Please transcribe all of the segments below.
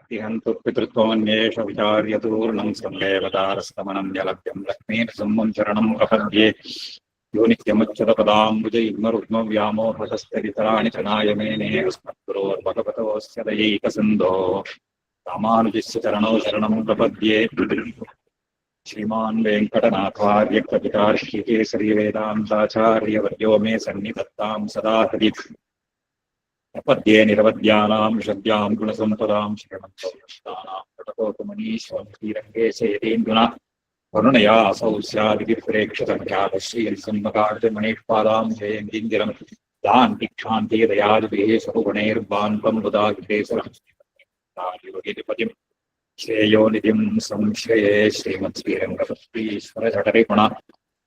तिहन्तु पितृत्वमन्येष विचार्यतूर्णं संदेवतारस्तमनं जलभ्यं लक्ष्मीं सम्मं शरणं प्रपद्ये यो नित्यमुच्युतपदाम्बुजयुग्मरुग्मव्यामोहतस्तरितराणि च नायमेने अस्मद्गुरोर्भगवतोऽस्य दयैकसिन्धोः रामानुजस्य चरणौ शरणं प्रपद्ये। श्रीमान् वेङ्कटनाथार्य कवितार्षिकेसरी वेदान्ताचार्यवर्यो मे सन्निधत्तां सदा हृदि प्रपद्ये निरवद्यानां षड्यां गुणसम्पदां श्रीमन्तोष्टानां कटकोपमनीश्वरं श्रीरङ्गेशयतीन्द्रुना वरुणया असौ स्यादिति प्रेक्षितख्यातश्रीसम्मकार्यमणिष्पादां जयन्तीन्दिरं दान्तिक्षान्ति दयादिभिः सहुगुणैर्बान्तं बुधाग्रेसरं श्रीमन्तारिपतिं श्रेयो निधिं संश्रये श्रीमत्श्रीरङ्गपत्रीश्वरजठरिपुण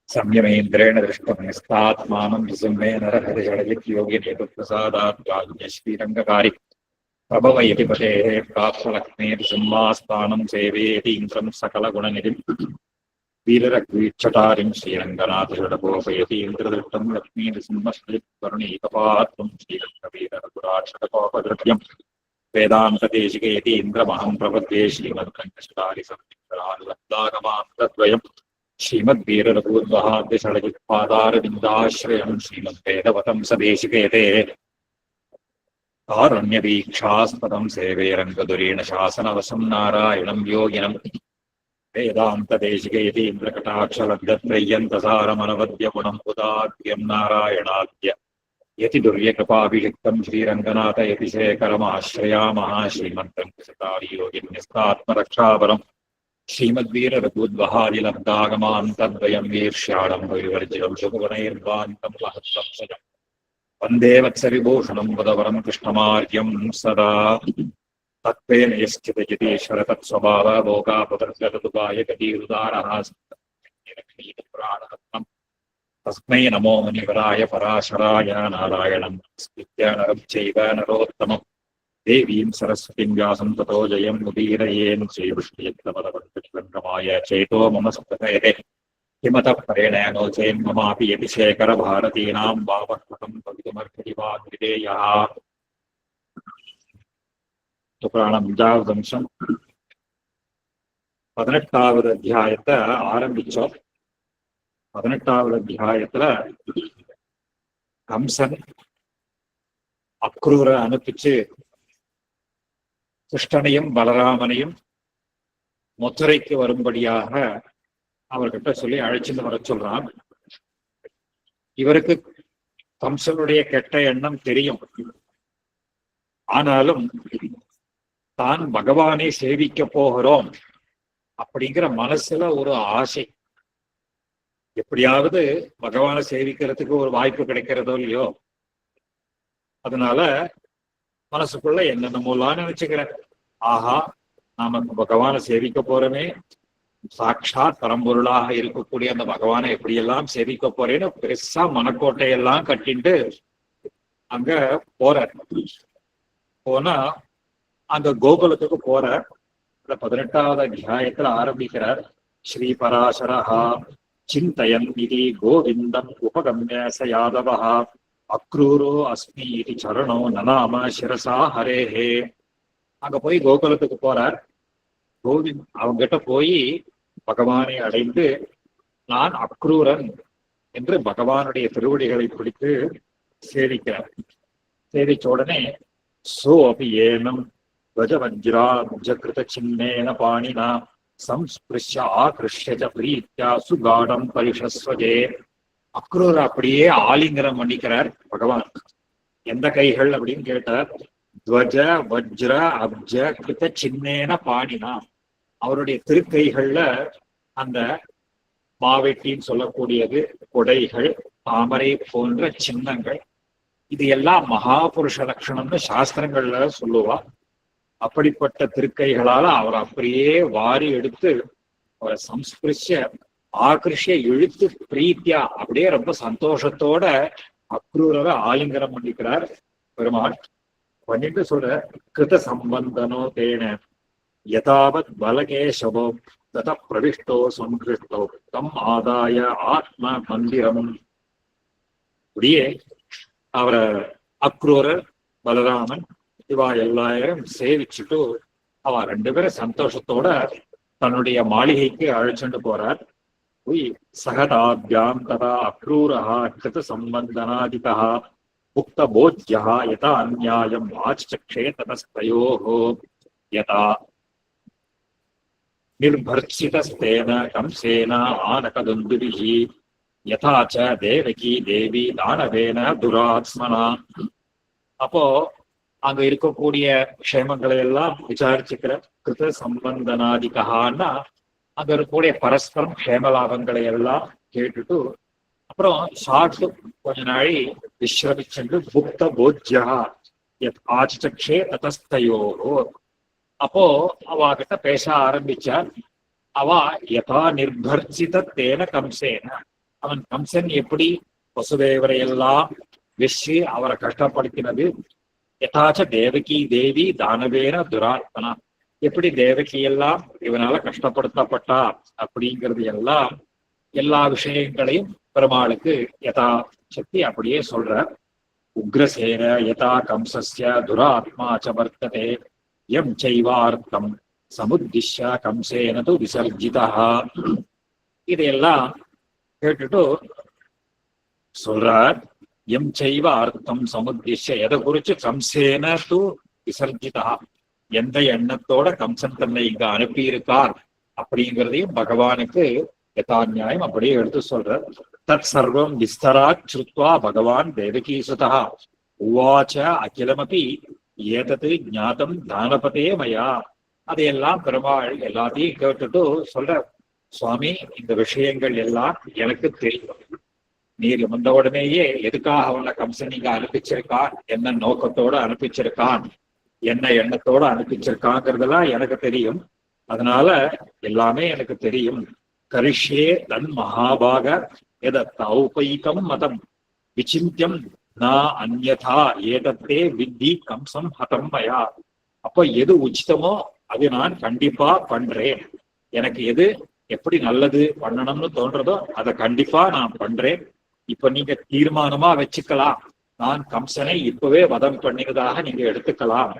संयमेन्द्रेण दृष्टमस्तात्मानं विसम्मे नरहरिजडयत्योगिनेतुप्रसादात्श्रीरङ्गकारि प्रभवयति पतेः प्राप्तलक्ष्मेति संवास्तानं सेवेति इन्द्रं सकलगुणनिधिं वीररघुवीक्षटारिं श्रीरङ्गनाथषडकोपयति इन्द्रदृष्टं लक्ष्मीनृसिंहश्रीवरुणैकपात्रं श्रीरङ्गवीररघुराषडकोपदृत्यं वेदान्तदेशिकयति इन्द्रमहं प्रपद्ये श्रीमद्रङ्गशटारि संविक्रानुलब्धागमान्तद्वयम् श्रीमद्वीररघुद्वहाद्यषडजित्पादारविन्दाश्रयं श्रीमद्वेदवतं सदेशिकेते कारुण्यवीक्षास्पदं सेवे रङ्गधुरेण शासनवशं नारायणं योगिनं वेदान्तदेशिकयति इन्द्रकटाक्षलब्धत्रय्यन्तसारमनवद्यगुणं पुदाद्यं नारायणाद्य यति दुर्यकृपाभिषिक्तं श्रीरङ्गनाथ यतिशेखरमाश्रयामः श्रीमन्त्रं योगिन्यस्तात्मरक्षाबलम् श्रीमद्वीररघुद्वहादिलब्धागमान्तद्वयं वीर्ष्याणं विवर्जितं शुभगुणैर्वान्तं महत्तं सजम् वन्दे वत्सविभूषणं वदवरं कृष्णमार्यं सदा तत्त्वेन यश्चिदयतीश्वर तत्स्वभावभोगापदर्गतुकाय गतिरुदारः पुराणरत्नम् तस्मै नमो मुनिवराय पराशराय नारायणं नमस्कृत्य नरं चैव नरोत्तमम् देवीं सरस्वतीं व्यासं ततो जयं मुदीरयेन् श्रीविष्णुचित्तपदपङ्कजगङ्गमाय चेतो मम स्पृहयते किमतः परेणेनो चेन्ममापि यतिशेखरभारतीनां वावः भवितुमर्हति वा द्वितेयः புராணம் 5வது அம்சம் 18வது அத்தியாயத்தை ஆரம்பிச்சோம். 18வது அத்தியாயத்துல கம்சன் அக்ரூரை அனுப்பிச்சு கிருஷ்ணனையும் பலராமனையும் மதுரைக்கு வரும்படியாக அவர்கிட்ட சொல்லி அழைச்சிட்டு வர சொல்றான். இவருக்கு கம்சனுடைய கெட்ட எண்ணம் தெரியும். ஆனாலும் தான் பகவானை சேவிக்க போகிறோம் அப்படிங்கிற மனசுல ஒரு ஆசை, எப்படியாவது பகவானை சேவிக்கிறதுக்கு ஒரு வாய்ப்பு கிடைக்கிறதோ இல்லையோ, அதனால மனசுக்குள்ள என்னென்னமோலாம் நினைச்சுக்கிறேன். ஆஹா, நாம பகவானை சேவிக்க போறோமே, சாட்சாத் பரம்பொருளாக இருக்கக்கூடிய அந்த பகவானை எப்படியெல்லாம் சேவிக்க போறேன்னு பெருசா மனக்கோட்டையெல்லாம் கட்டிட்டு அங்க போற. போனா அங்க கோகுலத்துக்கு போற. 18வது அத்தியாயத்துல ஆரம்பிக்கிறார். ஸ்ரீ பராசரஹா சிந்தயன் இதி கோவிந்தம் உபகம்ய ச யாதவஹ அக்ரூரோ அஸ்மி இதி சரணோ நநாம சிரசா ஹரேஹே. அங்க போய் கோகுலத்துக்கு போறார். அவங்கிட்ட போய் பகவானை அடைந்து நான் அக்ரூரன் என்று பகவானுடைய திருவடிகளை பிடித்து சேவிக்கிறார். சேவிச்ச உடனே சோபி ஏனம் கஜவஜ்ராஜகிருத சின்னேன பாணினா சம்ஸ்பிருஷ்ய ஆகிருஷ்ய பிரீத்யா சுகாடம் பரிஷஸ்வஜே. அக்ரூர் அப்படியே ஆலிங்கனம் பண்ணிக்கிறார் பகவான். எந்த கைகள் அப்படின்னு கேட்டார். துவஜ வஜ்ர அப்ஜ கிருத சின்னேன பாணினா, அவருடைய திருக்கைகள்ல அந்த மாவெட்டின்னு சொல்லக்கூடியது, கொடைகள், தாமரை போன்ற சின்னங்கள், இது எல்லாம் மகாபுருஷ லட்சணம்னு சாஸ்திரங்கள்ல சொல்லுவா. அப்படிப்பட்ட திருக்கைகளால அவர் அப்படியே வாரி எடுத்து அவரை சம்ஸ்பிருஷ்ய ஆகிருஷ்ய இழுத்து பிரீத்தியா அப்படியே ரொம்ப சந்தோஷத்தோட அக்ரூரரை ஆலிங்கனம் பண்ணிக்கிறார் பெருமாள். பண்ணிட்டு சொல்ற கிருத சம்பந்தனோ தேன யதாவத் பலகேசவோ தத பிரவிஷ்டோ சங்கிருஷ்டோ தம் ஆதாய ஆத்ம மந்திரம். அப்படியே அவரை அக்ரூரர் பலராமன் இவா எல்லாரும் சேவிச்சுட்டு அவ ரெண்டு பேரும் சந்தோஷத்தோட தன்னுடைய மாளிகைக்கு அழைச்சுட்டு போறார். போய் சகதாபியாம் ததா அக்ரூரஹா கிருத சம்பந்தனாதிகா முக்த போஜ்யா யதா அந்நியாயம் ஆச்சக்ஷே ததஸ்தயோஹோ யதா நிர்பர்ச்சிதஸ்தேன கம்சேன ஆனகதுந்துபிஹி யதா ச தேவகி தேவி தானவேன துராத்மனா. அப்போ அங்க இருக்கக்கூடிய க்ஷேமங்களை எல்லாம் விசாரிச்சுக்கிற கிருத சம்பந்தனாதிகான்னா அங்க இருக்கக்கூடிய பரஸ்பரம் க்ஷேமலாபங்களை எல்லாம் கேட்டுட்டு அப்புறம் சாப்பிட்டு கொஞ்ச நாளை விஸ்ரமிச்சென்று புக்த போஜ்யா ஆச்சக்ஷே ததஸ்தயோஹோ. அப்போ அவ கிட்ட பேச ஆரம்பிச்சார். அவ யதா நிர்பர்ச்சித தேன கம்சேன, அவன் கம்சன் எப்படி வசுதேவரை எல்லாம் வெற்றி அவரை கஷ்டப்படுத்தினது, யதாச்ச தேவகி தேவி தானவேன துராத்மனா, எப்படி தேவகி எல்லாம் இவனால கஷ்டப்படுத்தப்பட்டா அப்படிங்கிறது எல்லாம் எல்லா விஷயங்களையும் பெருமாளுக்கு யதா சக்தி அப்படியே சொல்ற. உக்ரசேன யதா கம்சஸ்ய துராத்மா ச வர்த்ததே யம் சைவார்த்தம் சமுத்திஷ்ய கம்சேன து விசர்ஜிதா. இதையெல்லாம் கேட்டுட்டு சொல்றார், எம் செய்வ அர்த்தம் சமுத்திஷ்ய, எதை குறிச்சு கம்சேன து விசர்ஜிதா, எந்த எண்ணத்தோட கம்சன் தன்னை இங்க அனுப்பியிருக்கார் அப்படிங்கிறதையும் பகவானுக்கு யதாநியாயம் அப்படியே எடுத்து சொல்ற. தத் சர்வம் விஸ்தராத் ஸ்ருத்வா பகவான் தேவகீசுதா உவாச்ச அகிலமபி ஏதது ஞாதம் தானபதே மயா. அதையெல்லாம் பெருமாள் எல்லாத்தையும் கேட்டுட்டு சொல்ற, சுவாமி இந்த விஷயங்கள் எல்லாம் எனக்கு தெரியும். நீர் வந்த உடனேயே எதுக்காக அவனை கம்சன் இங்க அனுப்பிச்சிருக்கான், என்ன நோக்கத்தோட அனுப்பிச்சிருக்கான், என்ன எண்ணத்தோட அனுப்பிச்சிருக்காங்கிறதெல்லாம் எனக்கு தெரியும். அதனால எல்லாமே எனக்கு தெரியும். கரிஷ்யே தன் மகாபாக எத தௌபைகம் மதம் விசிந்தியம் நான் அந்யதா ஏதத்தே வித்தி கம்சம் ஹதம் மயா. அப்ப எது உச்சிதமோ அது நான் கண்டிப்பா பண்றேன். எனக்கு எது எப்படி நல்லது பண்ணணும்னு தோன்றதோ அதை கண்டிப்பா நான் பண்றேன். இப்ப நீங்க தீர்மானமா வச்சுக்கலாம், நான் கம்சனை இப்பவே வதம் பண்ணினதாக நீங்க எடுத்துக்கலாம்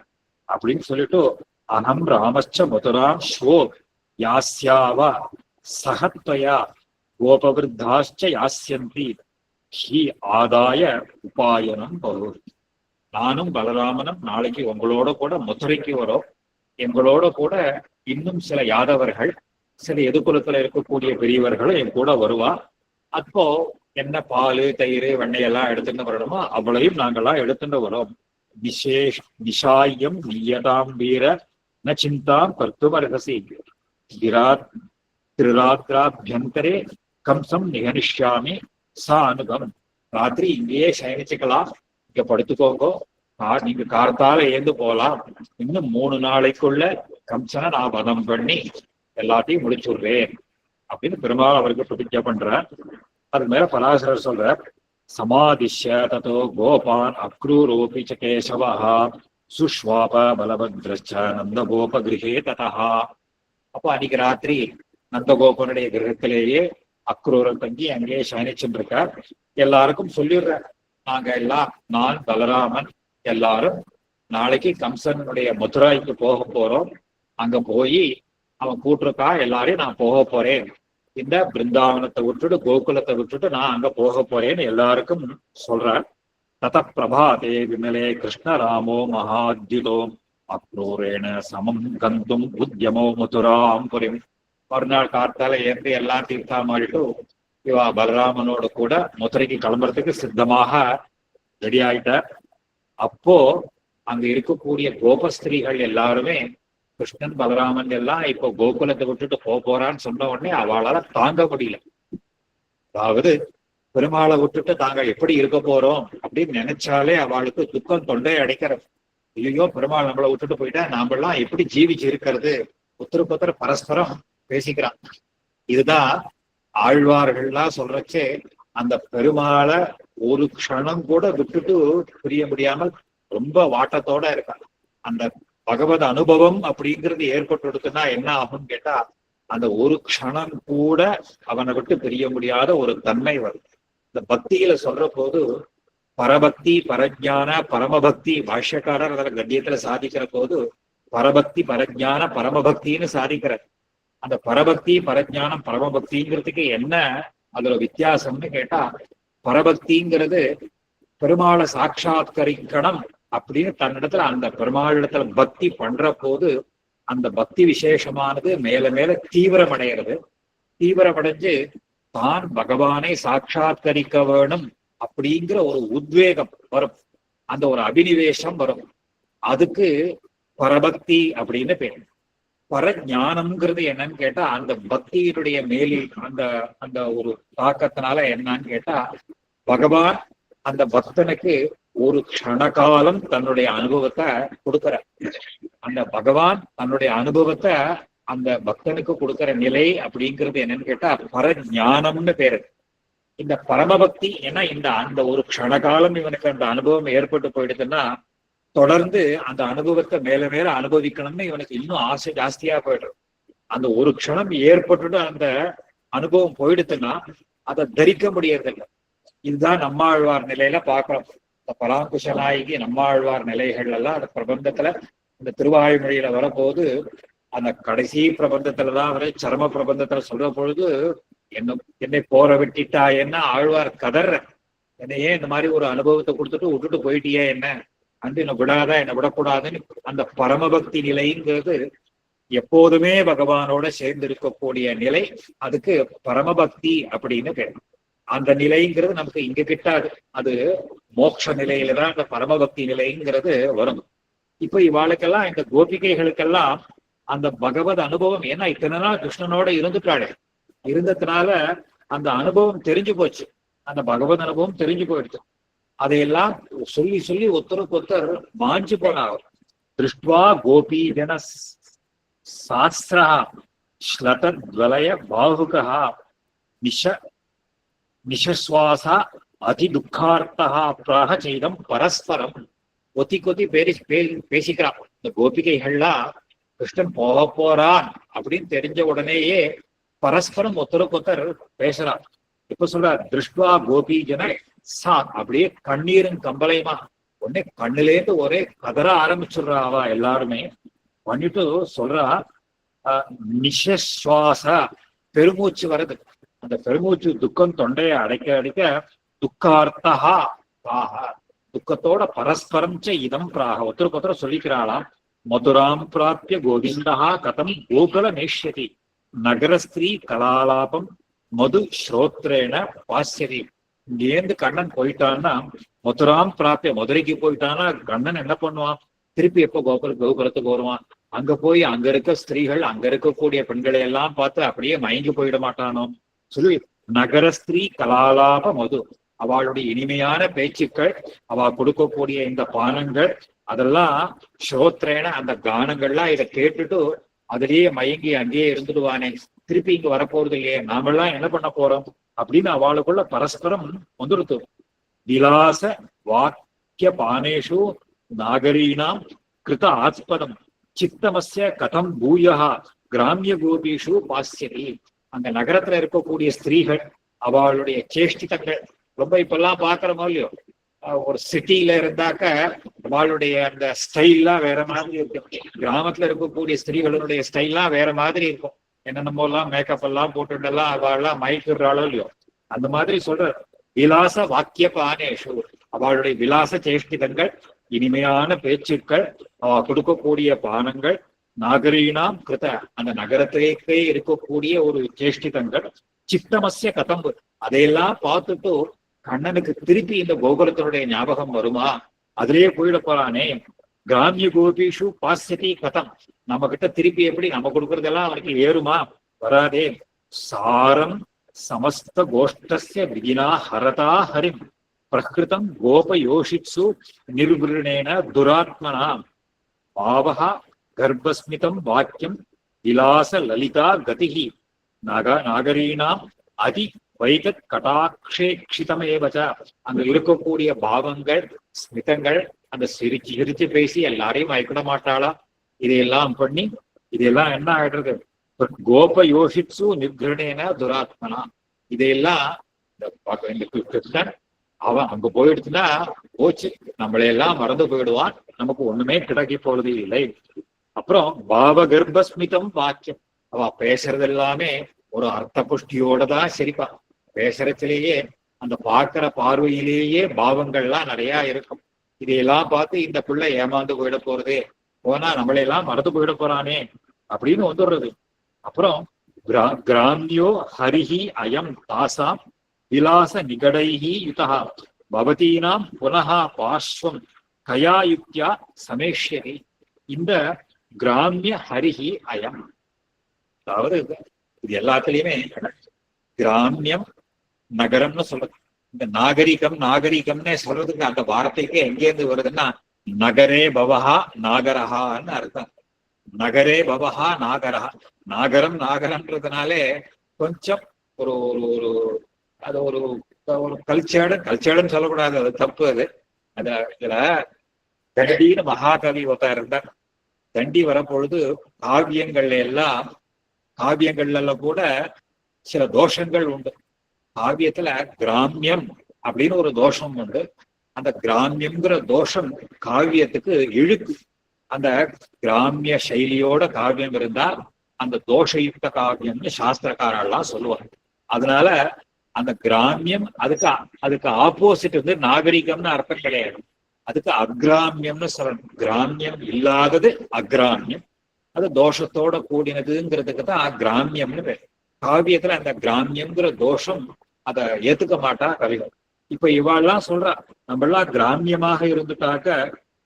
அப்படின்னு சொல்லிட்டு, அகம் ராமச்ச மதுராம் ஸ்வோ யாஸ்யாவ சகத்வயா கோபவிருத்தாச்ச யாஸ்யந்தி ஹி ஆதாய உபாயனம் பகுதி. நானும் பலராமனும் நாளைக்கு உங்களோட கூட மதுரைக்கு வரோம். எங்களோட கூட இன்னும் சில யாதவர்கள், சில எதுகுலத்துல இருக்கக்கூடிய பெரியவர்களும் என் கூட வருவா. அப்போ என்ன பால் தயிர் வெண்ணெய் எல்லாம் எடுத்துட்டு வரணுமோ அவ்வளையும் நாங்கெல்லாம் எடுத்துட்டு வரோம். நிஷாயம் நியதாம் வீர ந சிந்தாம் கர்த்தும் அர்ஹசி திராத்ராபியந்தரே கம்சம் நிகனிஷ்யாமி சா அனுகம். ராத்திரி இங்கேயே சயனிச்சுக்கலாம், இங்க படுத்துக்கோங்க, நீங்க கார்த்தால ஏந்து போலாம். இன்னும் 3 நாளைக்குள்ள கம்சனை நான் வதம் பண்ணி எல்லாத்தையும் முடிச்சுடுறேன் அப்படின்னு பெருமாள் அவருக்கு பிரதிஜை பண்ற. அதுக்கு மேல பராசரர் சொல்ற, சமாதிஷ்ய ததோ கோபான் அக்ரூரோபி ச கேசவா சுஷ்வாப பலபத்ரச்ச நந்தகோப கிரகே ததா. அப்போ அன்னைக்கு ராத்திரி நந்தகோபனுடைய கிரகத்திலேயே அக்ரூரர் தங்கி அங்கேயே சயனிச்சுட்டு இருக்கார். எல்லாருக்கும் சொல்லிடுற, நாங்க எல்லாம் நான் பலராமன் எல்லாரும் நாளைக்கு கம்சனுடைய மதுராய்க்கு போக போறோம். அங்க போய் அவன் கூட்டிருக்கா எல்லாரையும் நான் போக போறேன். இந்த பிருந்தாவனத்தை விட்டுட்டு கோகுலத்தை விட்டுட்டு நான் அங்க போக போறேன்னு எல்லாருக்கும் சொல்றார். தத பிரபாதே விமலே கிருஷ்ணராமோ மகாத்யுதோ அக்ரூரேண சமம் கந்தும் உத்யமோ மதுராம் புரிம். மறுநாள் கார்த்தால ஏற்றி எல்லாம் தீர்த்தாமாடிட்டு இவா பலராமனோட கூட மதுரைக்கு கிளம்புறதுக்கு சித்தமாக ரெடி ஆயிட்டார். அப்போ அங்க இருக்கக்கூடிய கோபஸ்திரீகள் எல்லாருமே கிருஷ்ணன் பலராமன் எல்லாம் இப்போ கோகுலத்தை விட்டுட்டு போறான்னு சொன்ன உடனே அவளால தாங்க முடியல. அதாவது பெருமாளை விட்டுட்டு தாங்க எப்படி இருக்க போறோம் அப்படின்னு நினைச்சாலே அவளுக்கு துக்கம் தொண்டை அடைக்கிறது. ஐயோ பெருமாள் நம்மளை விட்டுட்டு போயிட்டா நாமெல்லாம் எப்படி ஜீவிச்சு இருக்கிறது, ஒருத்தருக்கு பரஸ்பரம் பேசிக்கிறான். இதுதான் ஆழ்வார்கள்லாம் சொல்றச்சே, அந்த பெருமாளை ஒரு க்ஷணம் கூட விட்டுட்டு பிரிய முடியாமல் ரொம்ப வாட்டத்தோட இருக்காங்க. அந்த பகவத் அனுபவம் அப்படிங்கிறது ஏற்பட்டுடுத்துன்னா என்ன ஆகும்னு கேட்டா, அந்த ஒரு க்ஷணம் கூட அவனை விட்டு பிரிய முடியாத ஒரு தன்மை வரும். இந்த பக்தியில சொல்ற போது பரபக்தி பரஜான பரமபக்தி பாஷ்யக்காரர் அதில் கத்தியத்துல சாதிக்கிற போது பரபக்தி பரஜான பரமபக்தின்னு சாதிக்கிறார். அந்த பரபக்தி பரஜானம் பரமபக்திங்கிறதுக்கு என்ன அதுல வித்தியாசம்னு கேட்டா, பரபக்திங்கிறது பெருமாளை சாட்சாத்கரிக்கணும் அப்படின்னு தன்னிடத்துல அந்த பெருமாளிடத்துல பக்தி பண்ற போது அந்த பக்தி விசேஷமானது மேல மேல தீவிரமடைகிறது. தீவிரமடைஞ்சு தான் பகவானை சாட்சாத்கரிக்க வேணும் அப்படிங்கிற ஒரு உத்வேகம் வரும், அந்த ஒரு அபினிவேசம் வரும். அதுக்கு பரபக்தி அப்படின்னு பேர். பரஞானம்ங்கிறது என்னன்னு கேட்டா, அந்த பக்தியினுடைய மேலில் அந்த அந்த ஒரு தாக்கத்தினால என்னன்னு கேட்டா, பகவான் அந்த பக்தனுக்கு ஒரு க்ஷணகாலம் தன்னுடைய அனுபவத்தை கொடுக்கிற, அந்த பகவான் தன்னுடைய அனுபவத்தை அந்த பக்தனுக்கு கொடுக்கிற நிலை அப்படிங்கிறது என்னன்னு கேட்டா பரஞானம்னு பேரு. இந்த பரமபக்தி ஏன்னா இந்த அந்த ஒரு க்ஷணகாலம் இவனுக்கு அந்த அனுபவம் ஏற்பட்டு போயிடுதுன்னா தொடர்ந்து அந்த அனுபவத்தை மேல மேல அனுபவிக்கணும்னு இவனுக்கு இன்னும் ஆசை ஜாஸ்தியா போயிடுறது. அந்த ஒரு க்ஷணம் ஏற்பட்டுட்டு அந்த அனுபவம் போயிடுதுன்னா அதை தரிக்க முடியறதில்லை. இதுதான் நம்மாழ்வார் நிலையில பாக்குறோம். இந்த பராங்குஷ நாயகி நம்மாழ்வார் நிலைகள் எல்லாம் அந்த பிரபந்தத்துல இந்த திருவாய்மொழியில வரப்போது அந்த கடைசி பிரபந்தத்துலதான் அவரை சரம பிரபந்தத்துல சொல்ற பொழுது என்னை போற விட்டுட்டா என்ன ஆழ்வார் கதற, என்னையே இந்த மாதிரி ஒரு அனுபவத்தை கொடுத்துட்டு விட்டுட்டு போயிட்டியே என்ன வந்து என்னை விடாத என்னை விடக்கூடாதுன்னு அந்த பரமபக்தி நிலைங்கிறது எப்போதுமே பகவானோட சேர்ந்து இருக்கக்கூடிய நிலை. அதுக்கு பரமபக்தி அப்படின்னு பேர். அந்த நிலைங்கிறது நமக்கு இங்க கிட்டாது, அது மோட்ச நிலையில தான் அந்த பரமபக்தி நிலைங்கிறது வரும். இப்ப இவாளுக்கெல்லாம் இந்த கோபிகைகளுக்கெல்லாம் அந்த பகவத் அனுபவம், ஏன்னா இத்தனை நாள் கிருஷ்ணனோட இருந்துட்டாளே, இருந்ததுனால அந்த அனுபவம் தெரிஞ்சு போச்சு, அந்த பகவத் அனுபவம் தெரிஞ்சு போயிடுச்சு. அதையெல்லாம் சொல்லி சொல்லி ஒருத்தருக்கு ஒருத்தர் மாஞ்சு போனார். திருஷ்டுவா கோபி ஜன சாஸ்திரா ஸ்லதத்வலய பாகுகா நிஷஸ்வாசா அதி துக்கார்த்தா பிராக செய்தம் பரஸ்பரம். கொத்தி கொத்தி பேசிக்கிறான். இந்த கோபிகைகள்லாம் கிருஷ்ணன் போக போறான் அப்படின்னு தெரிஞ்ச உடனேயே பரஸ்பரம் ஒருத்தருக்கு ஒருத்தர் பேசுறான். இப்ப சொல்றார் திருஷ்டுவா கோபி ஜன சா, அப்படியே கண்ணீரும் கம்பளையுமா உடனே கண்ணுலேருந்து ஒரே கதற ஆரம்பிச்சுடுறா அவ எல்லாருமே. பண்ணிட்டு சொல்றா நிஷஸ்வாச, பெருமூச்சு வருது. அந்த பெருமூச்சு துக்கம் தொண்டையை அடைக்க அடைக்க துக்கார்த்தா பிராக, துக்கத்தோட பரஸ்பரம் இதம் பிராக ஒருத்தருக்கு ஒருத்தர் சொல்லிக்கிறாளாம். மதுராம் பிராப்பிய கோவிந்தா கதம் கோகுல நேஷ்யதி நகரஸ்திரீ கலாலாபம் மது ஸ்ரோத்ரேன பாஸ்யதி. இங்கேருந்து கண்ணன் போயிட்டான்னா மதுராம் பிராப்பிய, மதுரைக்கு போயிட்டான்னா கண்ணன் என்ன பண்ணுவான், திருப்பி எப்போ கோகுலத்துக்கு வருவான். அங்க போய் அங்க இருக்க ஸ்திரீகள் அங்க இருக்கக்கூடிய பெண்களை எல்லாம் பார்த்து அப்படியே மயங்கி போயிட மாட்டானோ சொல்லி நகரஸ்திரீ கலாலாப மது, அவளுடைய இனிமையான பேச்சுக்கள், அவ கொடுக்கக்கூடிய இந்த பானங்கள், அதெல்லாம் ஸ்ரோத்ரேன அந்த கானங்கள்லாம் இதை கேட்டுட்டு அதுலயே மயங்கி அங்கேயே இருந்துடுவானே, திருப்பி இங்க வரப்போறது இல்லையே, நாமெல்லாம் என்ன பண்ண போறோம் அப்படின்னு அவளுக்குள்ள பரஸ்பரம் வந்துடுத்து. விலாச வாக்கிய பானேஷு நாகரீனாம் கிருத ஆஸ்பதம் சித்தமஸ்ய கதம் பூயா கிராமிய கோபீஷு பாஸ்யதி. அந்த நகரத்துல இருக்கக்கூடிய ஸ்திரீகள் அவளுடைய சேஷ்டிதங்கள் ரொம்ப இப்பெல்லாம் பாக்குறோமோ இல்லையோ, ஒரு சிட்டியில இருந்தாக்க அவளுடைய அந்த ஸ்டைல்லாம் வேற மாதிரி இருக்கும், கிராமத்துல இருக்கக்கூடிய ஸ்திரீகளுடைய ஸ்டைல்லாம் வேற மாதிரி இருக்கும். என்னென்னமோ எல்லாம் மேக்கப் எல்லாம் போட்டுட்டெல்லாம் அவள்லாம் மயக்கிடுறாளோ இல்லையோ, அந்த மாதிரி சொல்ற விலாச வாக்கிய பானேஷு, அவளுடைய விலாச சேஷ்டிதங்கள், இனிமையான பேச்சுக்கள், அவ கொடுக்கக்கூடிய பானங்கள், நாகரீனாம் கிருத அந்த நகரத்திலேயே இருக்கக்கூடிய ஒரு சேஷ்டிதங்கள், சித்தமஸ்ய கதம்பு, அதையெல்லாம் பார்த்துட்டு கண்ணனுக்கு திருப்பி இந்த கோகுலத்தினுடைய ஞாபகம் வருமா, அதிலேயே போயிட போறானே. கிராமிய கோபீஷு பாஸ்யதி கதம், நம்ம கிட்ட திருப்பி எப்படி நம்ம கொடுக்கறதெல்லாம் அவனுக்கு ஏறுமா, வராதே. சாரம் சமஸ்த கோஷ்டஸ்ய விதினா ஹரதா ஹரிம் பிரகிருதம் கோபயோஷித்சு நிர்விருணேன துராத்மனா பாவஹா கர்ப்பஸ்மிதம் வாக்கியம் விலாச லலிதா கதிஹி நாகரீனாம் அதி வைகத் கடாட்சேக்ஷிதமேவச. அங்க இருக்கக்கூடிய பாவங்கள் ஸ்மிதங்கள், அந்த சிரிச்சு சிரிச்சு பேசி எல்லாரையும் மயக்கிட மாட்டாளா, இதையெல்லாம் பண்ணி இதெல்லாம் என்ன ஆயிடுறது, கோப யோசிச்சு நிர்கிரணேன துராத்மனா. இதையெல்லாம் இந்த கிருஷ்ணன் அவன் அங்க போயிடுச்சுன்னா போச்சு, நம்மளையெல்லாம் மறந்து போயிடுவான், நமக்கு ஒண்ணுமே கிடைக்க போறது இல்லை அப்புறம் பாவகர்ப்பஸ்மிதம் வாக்கியம், அவ பேசுறது எல்லாமே ஒரு அர்த்த புஷ்டியோட தான் சிரிப்பா. பேசுறதுலேயே அந்த பார்க்கிற பார்வையிலேயே பாவங்கள்லாம் நிறைய இருக்கும். இதையெல்லாம் பார்த்து இந்த பிள்ளை ஏமாந்து போயிட போறது, போனா நம்மளையெல்லாம் மறந்து போயிட போறானே அப்படின்னு வந்துடுறது. அப்புறம் கிராமியோ ஹரிஹி அயம் தாசாம் விலாச நிகடைஹி யுதா பவதீனாம் புனகா பார்ஸ்வம் கயாயுக்தியா சமேஷ்யதி. இந்த கிராமிய ஹரிஹி அயம், அதாவது இது எல்லாத்துலயுமே கிராமியம் நகரம்னு சொல்றது. இந்த நாகரிகம் நாகரிகம்னு சொல்றதுக்கு அந்த வார்த்தைக்கு எங்கேருந்து வருதுன்னா நகரே பவஹா நாகரஹான்னு அர்த்தம். நகரே பவஹா நாகரஹா, நாகரம் நாகரம்ன்றதுனாலே கொஞ்சம் ஒரு ஒரு அது ஒரு ஒரு கல்ச்சர்டுன்னு சொல்லக்கூடாது, அது தப்பு. அது இதுல தண்டின்னு மகாகவி ஒருத்தர் இருந்தார். தண்டி வரப்பொழுது காவியங்கள்ல கூட சில தோஷங்கள் உண்டு. காவியத்துல கிராமியம் அப்படின்னு ஒரு தோஷம் உண்டு. அந்த கிராமியம்ங்கிற தோஷம் காவியத்துக்கு இழுக்கு. அந்த கிராமிய சைலியோட காவியம் இருந்தா அந்த தோஷயுக்த காவியம்னு சாஸ்திரக்காரெல்லாம் சொல்லுவாங்க. அதனால அந்த கிராமியம் அதுக்கு ஆப்போசிட் வந்து நாகரிகம்னு அர்த்தம் கிடையாது. அதுக்கு அக்ராமியம்னு சொல்லணும். கிராமியம் இல்லாதது அக்ராமியம், அது தோஷத்தோட கூடினதுங்கிறதுக்கு தான் கிராமியம்னு பேர். காவியத்துல அந்த கிராமியம்ங்கிற தோஷம் அதை ஏத்துக்க மாட்டா கவிகள். இப்ப இவாள்லாம் சொல்றா, நம்மளாம் கிராமியமாக இருந்துட்டாக்க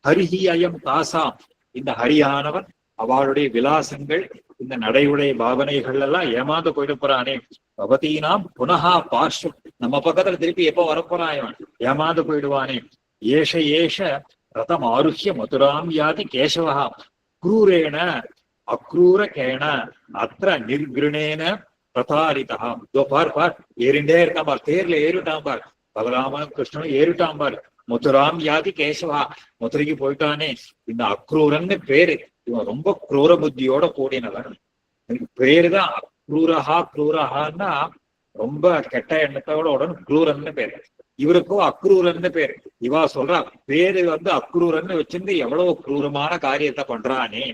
ஹரிஹி அயம் தாசாம், இந்த ஹரியானவன் அவளுடைய விலாசங்கள் இந்த நடையுடைய பாவனைகள் எல்லாம் ஏமாந்து போயிட்டு போறானே. பவதீனாம் புனகா பார்ஷம், நம்ம பக்கத்துல திருப்பி எப்ப வரப்போறான், ஏமாந்து போயிடுவானே. ஏஷ ஏஷ ரதம் ஆருஹ்ய மதுராம் யாதி கேசவா குரூரேன அக்ரூர கேன அத்திர நிர்கிருணேன பிரதாரிதா. பார் ஏறிண்டே இருக்கான் பார், தேர்ல ஏறிட்டான் பார், பலராமனும் கிருஷ்ணனும் ஏறிட்டான் பார். மதுராம் யாதி கேசவா, மதுரைக்கு போயிட்டானே. இந்த அக்ரூரன்னு பேரு, இவன் ரொம்ப குரூர புத்தியோட கூடினவன். எனக்கு பேருதான் குரூரஹான்னா ரொம்ப கெட்ட எண்ணத்தோட உடனே குரூரன்னு பேரு. இவருக்கும் அக்ரூரன்னு பேரு. இவா சொல்றா பேரு வந்து அக்ரூரன்னு வச்சிருந்து எவ்வளவு குரூரமான காரியத்தை பண்றானே.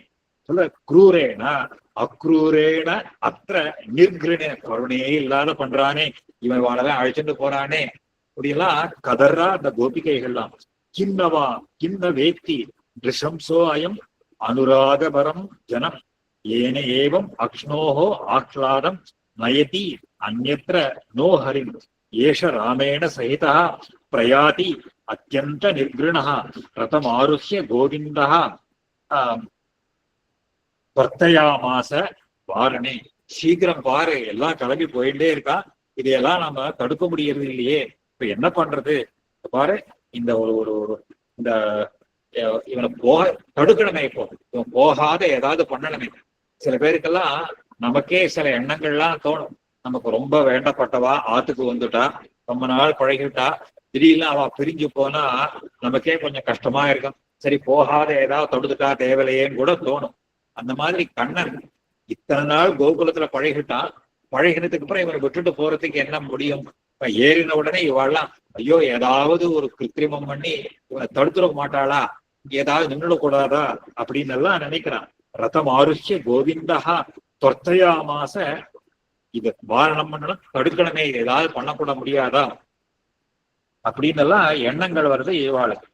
சொல்ல குரூரேனா அக்ரூரேன அத்திர நிர்கிருணே, கருணையே இல்லாத பண்றானே, இவன் வாழலாம் அழைச்சிட்டு போறானே. அப்படியெல்லாம் கதர்றா அந்த கோபிகைகள்லாம். கிண்ணவா கிண்ண வேத்தி ரிஷம்சோ அயம் அனுராகபரம் ஜனம் ஏன ஏவம் அக்ஷ்ணோஹோ ஆஹ்லாதம் நயதி அந்யத்ர நோ ஹரிம் ஏஷ ராமேண சகிதா பிரயாதி அத்யந்த நிர்கிருணஹ ரதம் ஆருஹ்ய கோவிந்தஹ வர்த்தயாமாச வாரணே. சீக்கிரம் பாரு, எல்லாம் கிளம்பி போயிட்டே இருக்கா, இதையெல்லாம் நம்ம தடுக்க முடியறது இல்லையே, இப்ப என்ன பண்றது பாரு. இந்த ஒரு இந்த இவனை தடுக்கணுமே, இப்போ இவன் போகாத ஏதாவது பண்ணணுமே. சில பேருக்கெல்லாம் நமக்கே சில எண்ணங்கள்லாம் தோணும். நமக்கு ரொம்ப வேண்டப்பட்டவா ஆத்துக்கு வந்துட்டா, ரொம்ப நாள் பழகிட்டா, திடீர்னு அவ பிரிஞ்சு போனா நமக்கே கொஞ்சம் கஷ்டமா இருக்கும். சரி போகாத ஏதாவது தடுத்துட்டா தேவையில்லையேன்னு கூட தோணும். அந்த மாதிரி கண்ணன் இத்தனை நாள் கோகுலத்துல பழகிட்டான், பழகினதுக்கு அப்புறம் இவனை விட்டுட்டு போறதுக்கு என்ன முடியும்? இப்ப ஏறின உடனே இவாள்லாம் ஐயோ ஏதாவது ஒரு கிருத்திரிமம் பண்ணி இவனை தடுத்துட மாட்டாளா, ஏதாவது நின்றுடக்கூடாதா அப்படின்னு எல்லாம் நினைக்கிறான். ரதம் ஆருஷ்ய கோவிந்தஹா தொர்த்தயாமாச, இது வாரணம் பண்ணணும், தடுக்கணுமே, இது ஏதாவது பண்ணக்கூட முடியாதா அப்படின்னு எல்லாம் எண்ணங்கள் வருது இவாளுக்கு.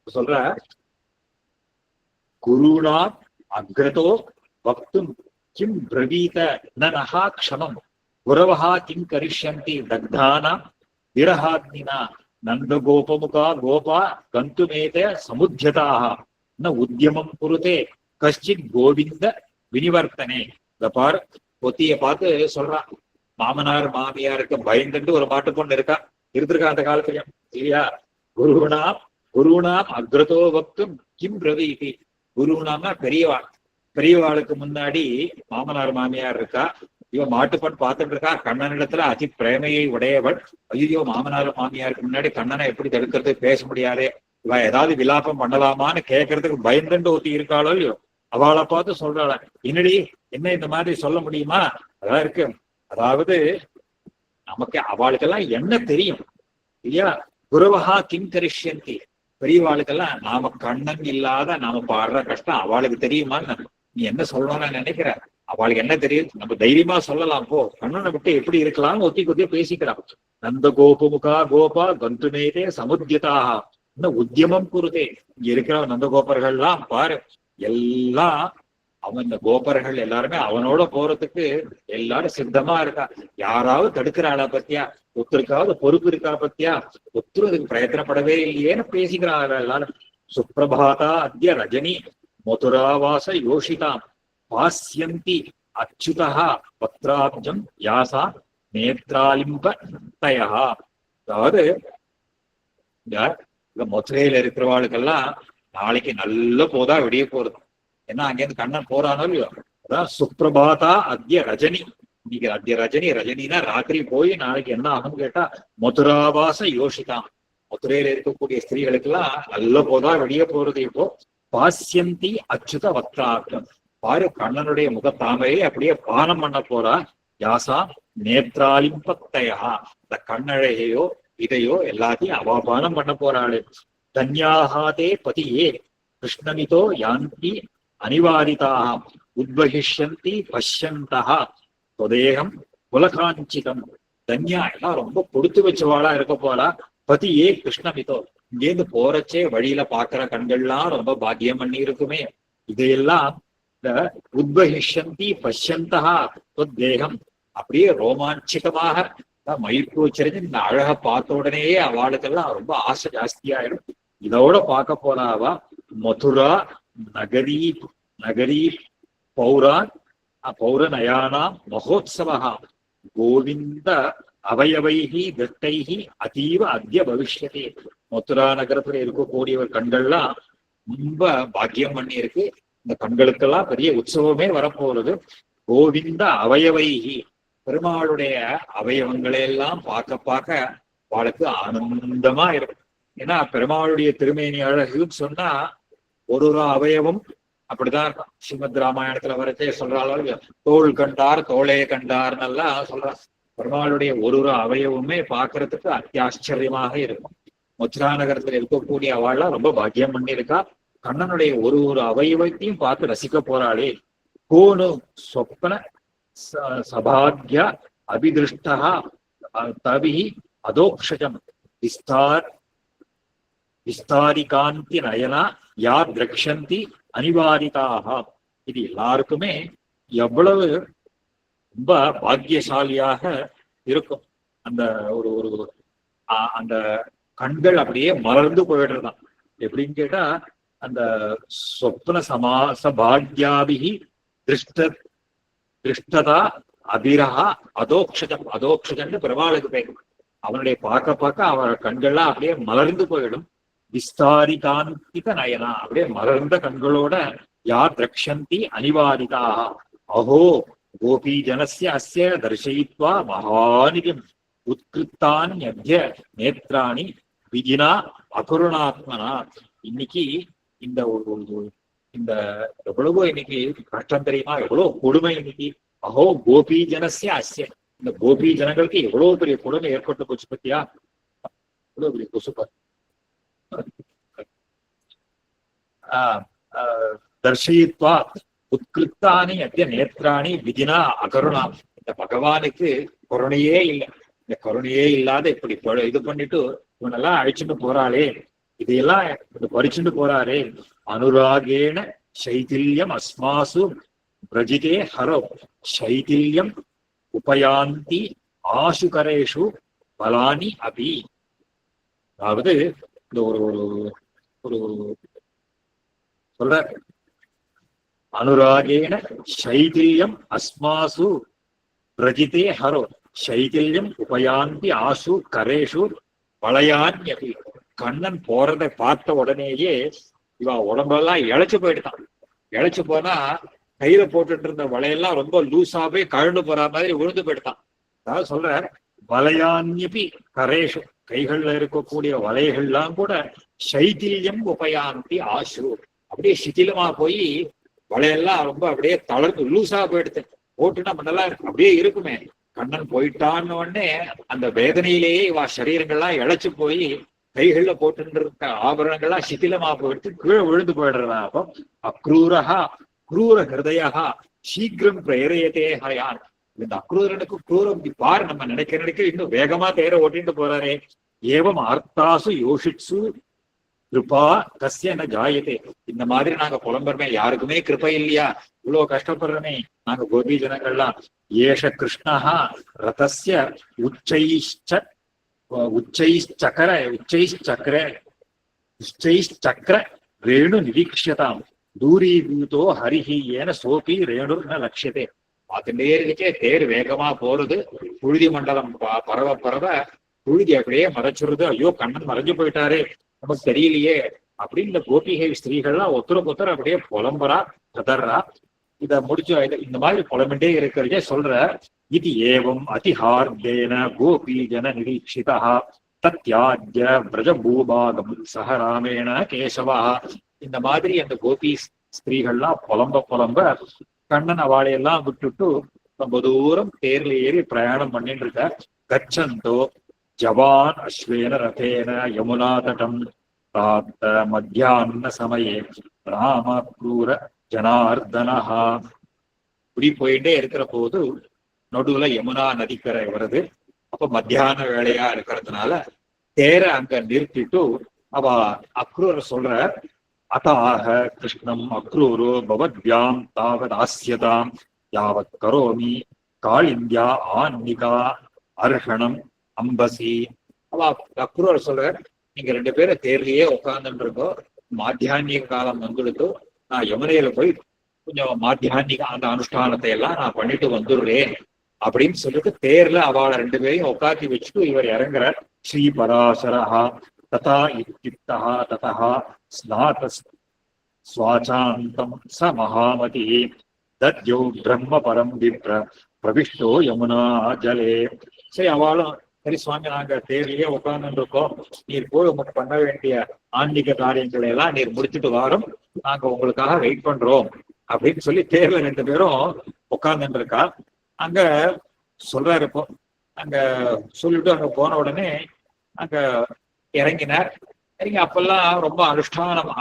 சொல்ற குருணா அக்ரதோ வக்தும் கிம் பிரவீத நஹா க்ஷமம் குரவஹா கிம் கரிஷ்யந்தி தக்தானா விரஹாத்மினா நந்த கோபமுகா கோபா கந்துமேத சமுத்தியதாக ந உத்தியமம் குருதே கஷ்டித் கோவிந்த வினிவர்த்தனே. இந்த பார் பொத்திய பார்த்து சொல்றான், மாமனார் மாமியாருக்கு பயந்துட்டு ஒரு மாட்டு பொண்ணு இருந்திருக்கா அந்த காலத்துலயும் இல்லையா. குருணாம் அக்ரதோ வக்தும் கிம் பிரவீதி. குருணாம்னா பெரியவாளுக்கு முன்னாடி மாமனார் மாமியார் இருக்கா, இவன் மாட்டுப்பண் பார்த்துட்டு இருக்கா. கண்ணனிடத்துல அதி பிரேமையை உடையவள். ஐயோ மாமனார் மாமியாருக்கு முன்னாடி கண்ணனை எப்படி தடுக்கிறது, பேச முடியாதே, இவன் ஏதாவது விலாபம் பண்ணலாமான்னு கேட்கறதுக்கு பயந்துட்டு ஒருத்தி இருக்காளோ இல்லையோ, அவளை பார்த்து சொல்றாள, என்னடி என்ன இந்த மாதிரி சொல்ல முடியுமா? அதான் இருக்கு. அதாவது நமக்கு அவளுக்கெல்லாம் என்ன தெரியும் இல்லையா, குரவஹா கிம் கரிஷ்யந்தி, பெரியவாளுக்கெல்லாம் நாம கண்ணன் இல்லாத நாம பாடுற கஷ்டம் அவளுக்கு தெரியுமான்னு நீ என்ன சொல்லணும்னு நான் நினைக்கிறேன். அவளுக்கு என்ன தெரியும், நம்ம தைரியமா சொல்லலாம், போ கண்ணனை விட்டு எப்படி இருக்கலாம்னு ஒத்தி கொத்திய பேசிக்கிறான். நந்த கோபமுகா கோபா கந்துமேதே சமுத்தியதாக இன்னும் உத்தியமம் குருதே. இங்க இருக்கிற நந்தகோபர்கள்லாம் பாரு, எல்லாம் அவன் இந்த கோபர்கள் எல்லாருமே அவனோட போறதுக்கு எல்லாரும் சித்தமா இருக்கா. யாராவது தடுக்கிறாளா பத்தியா, ஒருத்தருக்காவது பொறுப்பு இருக்கா பத்தியா, ஒருத்தரும் அதுக்கு பிரயத்தனப்படவே இல்லையேன்னு பேசிக்கிறாங்க எல்லாரும். சுப்பிரபாதா அத்ய ரஜினி மதுராவாச யோஷிதாம் பாஸ்யந்தி அச்சுதா பத்ராப்ஜம் யாசா நேத்ராலிம்ப தயா. அதாவது இந்த மதுரையில இருக்கிறவாளுக்கெல்லாம் நாளைக்கு நல்ல போதா விடிய போறது. ஏன்னா அங்கேருந்து கண்ணன் போறானோ இல்லையோ. அதான் சுப்பிரபாதா அத்ய ரஜினி, இன்னைக்கு அத்ய ரஜினி, ரஜினினா ராத்திரி போய் நாளைக்கு என்ன ஆகும்னு கேட்டா மதுராவாச யோசிதான். மதுரையில இருக்கக்கூடிய ஸ்திரீகளுக்கெல்லாம் நல்ல போதா விடிய போறது. இப்போ பாஸ்யந்தி அச்சுத வக்தார்த்தம், பாரு கண்ணனுடைய முகத்தாமையை அப்படியே பானம் பண்ண போறா. யாசா நேத்ராலிம்பத்தையா, இந்த கண்ணழகையோ இதையோ எல்லாத்தையும் அவாபானம் பண்ண போறாளு. தன்யாகாதே பதியே கிருஷ்ணமிதோ யாந்தி அனிவாரிதாக உத்வகிஷ்யந்தி பஷ்யந்தா தொதேகம் குலகாஞ்சிதம். தன்யா எல்லாம் ரொம்ப கொடுத்து வச்சவாளா இருக்க போறா. பதியே கிருஷ்ணமிதோ, இங்கேருந்து போறச்சே வழியில பாக்குற கண்கள்லாம் ரொம்ப பாக்கியம் பண்ணி இருக்குமே. இதையெல்லாம் இந்த உத்வகிஷ்யந்தி பஷ்யந்தா தொத்தேகம் அப்படியே ரோமாஞ்சிதமாக மயிர்கூச்சரிஞ்சு இந்த அழக பார்த்த உடனேயே அவளுக்கெல்லாம் ரொம்ப ஆசை ஜாஸ்தியாயிடும். இதோட பார்க்க போறாவா மதுரா நகரி நகரி பௌரான் பௌரநயானா மகோத்சவா கோவிந்த அவயவைகி திருஷ்டைகி அதீவ அத்திய பவிஷ்யதே. மதுரா நகரத்துல இருக்கக்கூடியவர் கண்கள்லாம் ரொம்ப பாக்கியம் பண்ணி இருக்கு. இந்த கண்களுக்கெல்லாம் பெரிய உற்சவமே வரப்போறது. கோவிந்த அவயவைகி, பெருமாளுடைய அவயவங்களை எல்லாம் பார்க்க பார்க்க அவளுக்கு ஆனந்தமா இருக்கும். ஏன்னா பெருமாளுடைய திருமேனி அழகுன்னு சொன்னா ஒரு ஒரு அவயவம் அப்படிதான் இருக்கும். ஸ்ரீமத் ராமாயணத்துல வரச்சே சொல்றாள், தோள் கண்டார் தோளே கண்டார்னெல்லாம் சொல்றான். பெருமாளுடைய ஒரு ஒரு அவயவமே பார்க்கறதுக்கு அத்தியாச்சரியமாக இருக்கும். மதுரா நகரத்துல இருக்கக்கூடிய அவள்லாம் ரொம்ப பாக்கியம் பண்ணியிருக்கா. கண்ணனுடைய ஒரு ஒரு அவயவத்தையும் பார்த்து ரசிக்க போறாளே. கோனு சொப்பன சபாக்ய அபிதிருஷ்டா தவி அதோக்ஷஜம் விஸ்தாரிகாந்தி நயனா யா திரக்ஷந்தி அனிவாரிதாக. இது எல்லாருக்குமே எவ்வளவு ரொம்ப பாக்கியசாலியாக இருக்கும். அந்த ஒரு ஒரு அந்த கண்கள் அப்படியே மலர்ந்து போயிடுறதான். எப்படின்னு கேட்டா அந்த சொப்ன சமாச பாக்யாபிகி திருஷ்டதா அபிரஹா அதோக்ஷஜம். அதோக்ஷஜன்னு பெருமாளுக்கு பேரும். அவனுடைய பார்க்க பார்க்க அவன் கண்கள்லாம் அப்படியே மலர்ந்து போயிடும். விஸ்தாரிகாந்திக நயனா, அப்படியே மலர்ந்த கண்களோட யார் திரக்ஷந்தி அனிவாரிதாக. அஹோ கோபி ஜனஸ்ய அஸ்ய தர்சயித்வா மகாநிதிம் உத்கிருத்தான் யத்ய நேத்ராணி விஜினா அகுருணாத்மனா. இன்னைக்கு இந்த இந்த எவ்வளவோ இன்னைக்கு கஷ்டம் தெரியுமா, எவ்வளவு கொடுமை இன்னைக்கு. அஹோ கோபி ஜனஸ்ய அஸ்ய, இந்த கோபி ஜனங்களுக்கு எவ்வளவு பெரிய கொடுமை ஏற்பட்டு போச்சு பத்தியா. எவ்வளவு பெரிய கொசுப்ப தர்ஷயித்வா உத்கிருத்தானி அத்திய நேத்ராணி விதினா அகருணா. இந்த பகவானுக்கு கருணையே இல்லை. இந்த கருணையே இல்லாத இப்படி இது பண்ணிட்டு இவனெல்லாம் அழிச்சுட்டு போறாளே, இதையெல்லாம் பறிச்சுட்டு போறாரே. அனுராகேண சைதில்யம் அஸ்மாசு பிரஜிதே ஹரோ சைதில்யம் உபயாந்தி ஆசுகரேஷு பலானி அபி. அதாவது இந்த ஒரு ஒரு சொல்ற அனுராகேண சைதில்யம் அஸ்மாசு பிரஜிதே ஹரோ சைதில்யம் உபயாந்தி ஆசு கரேஷு பலயான்யபி. கண்ணன் போறதை பார்த்த உடனேயே இவன் உடம்பெல்லாம் இழைச்சு போயிட்டான். இழைச்சு போனா கையில போட்டுட்டு இருந்த வலையெல்லாம் ரொம்ப லூசா போய் கழண்டு போற மாதிரி விழுந்து போயிட்டான். அதாவது சொல்ற வலையான்யபி கரேஷு, கைகள்ல இருக்கக்கூடிய வலைகள்லாம் கூட சைதில்யம் உபயாந்தி ஆசு, அப்படியே சிதிலமா போய் வலையெல்லாம் ரொம்ப அப்படியே தளர்ந்து லூசா போயிடுது. போட்டுனா முன்னெல்லாம் அப்படியே இருக்குமே. கண்ணன் போயிட்டான்னு உடனே அந்த வேதனையிலேயே இவா சரீரங்கள்லாம் இழைச்சு போய் கைகள்ல போட்டு இருக்க ஆபரணங்கள்லாம் சிதிலமா போயிட்டு கீழே விழுந்து போயிடுறதா. அப்போ அக்ரூரஹா குரூர ஹிருதயா சீக்கிரம் பிரேரையத்தே ஹயான். இந்த அக்ரூரனுக்கு குரூரம் பார், நம்ம நினைக்க இன்னும் வேகமா தேர ஓட்டிட்டு போறாரே. ஏவம் அர்த்தாசு யோஷிட்சு கிருபா கஸ்ய ந ஜாயதே. இந்த மாதிரி நாங்க புலம்புறமே, யாருக்குமே கிருபை இல்லையா? இவ்வளவு கஷ்டப்படுறமே நாங்க கோபி ஜனங்கள்லாம். ஏஷ கிருஷ்ணஹா ரதஸ்ய உச்சைச்ச உச்சைச்சக்கர உச்சைச்சக்கர உச்சைச்சக்கர ரேணு நிரீட்சியதாம் தூரீபூதோ ஹரிஹி ஏன சோபி ரேணுர் ந லட்சியதே. பார்த்துட்டே இருக்கே தேர் வேகமா போறது, புழுதி மண்டலம் பரவ பரவ புழுதி அப்படியே மறைச்சுடுறது. ஐயோ கண்ணன் மறைஞ்சு போயிட்டாரே, நமக்கு தெரியலையே அப்படின்னு இந்த கோபிகை ஸ்திரீகள்லாம் ஒருத்தருக்கு ஒருத்தர் அப்படியே புலம்புறா கதர்றா. இத முடிச்சு இந்த மாதிரி புலம்பிட்டே இருக்கிறதே சொல்ற. இது ஏவம் அதிஹார்தேன கோபி ஜன நிரீட்சிதா தத்யாஜ்ய பிரஜபூபாகம் சஹ ராமேண கேசவா. இந்த மாதிரி அந்த கோபி ஸ்திரீகள்லாம் புலம்ப கண்ணன் அவாளையெல்லாம் விட்டுட்டு ரொம்ப தூரம் தேர்ல ஏறி பிரயாணம் பண்ணிட்டு இருக்க. கச்சந்தோ ஜவான் அஸ்வேன ரதேன யமுனா தடம் பிராப்த மத்தியான சமயே ராம க்ரூர ஜனார்தனஹா. இப்படி போயிட்டே இருக்கிற போது நடுவுல யமுனா நதிக்கரை வருது. அப்ப மத்தியான வேலையா இருக்கிறதுனால தேர அங்க நிறுத்திட்டு அவ அக்ரூர சொல்ற, அதாக கிருஷ்ணம் அக்ரூரோ பவத்யாம் தாவத் ஆஸ்யதாம் யாவத் கரோமி காளிந்தியா ஆன்மிகா அர்ஹணம் அம்பசி. அவ அக்ரூர் சொல்ற, நீங்க 2 பேரும் தேர்லயே உட்கார்ந்துட்டு இருக்கோம், மாத்தியானிக காலம் வந்துடுத்து, நான் யமுனையில போய் கொஞ்சம் மாத்தியானிக அந்த அனுஷ்டானத்தை எல்லாம் நான் பண்ணிட்டு வந்துடுறேன் அப்படின்னு சொல்லிட்டு தேர்ல அவளை 2 பேரையும் உட்காத்தி வச்சுட்டு இவர் இறங்குறார். ஸ்ரீ பராசரஹா ததா இத்யுக்தா ததா ஸ்நாத ஸ்வாசாந்தம் ச மகாமதி தத்யோ பிரம்ம பரம் விப்ர பிரவிஷ்டோ யமுனா ஜலே. சரி, அவளும் சரி சுவாமி, நாங்க தேர்லயே உட்கார்ந்து இருக்கோம், நீர் போய் உங்களுக்கு பண்ண வேண்டிய ஆன்மீக காரியங்களை எல்லாம் நீர் முடிச்சுட்டு வாரும், நாங்க உங்களுக்காக வெயிட் பண்றோம் அப்படின்னு சொல்லி தேர்ல 2 பேரும் உட்கார்ந்துட்டு இருக்கா. அங்க சொல்றாரு. இப்போ அங்க சொல்லிட்டு அங்க போன உடனே அங்க இறங்கினார். இறங்கி அப்பெல்லாம் ரொம்ப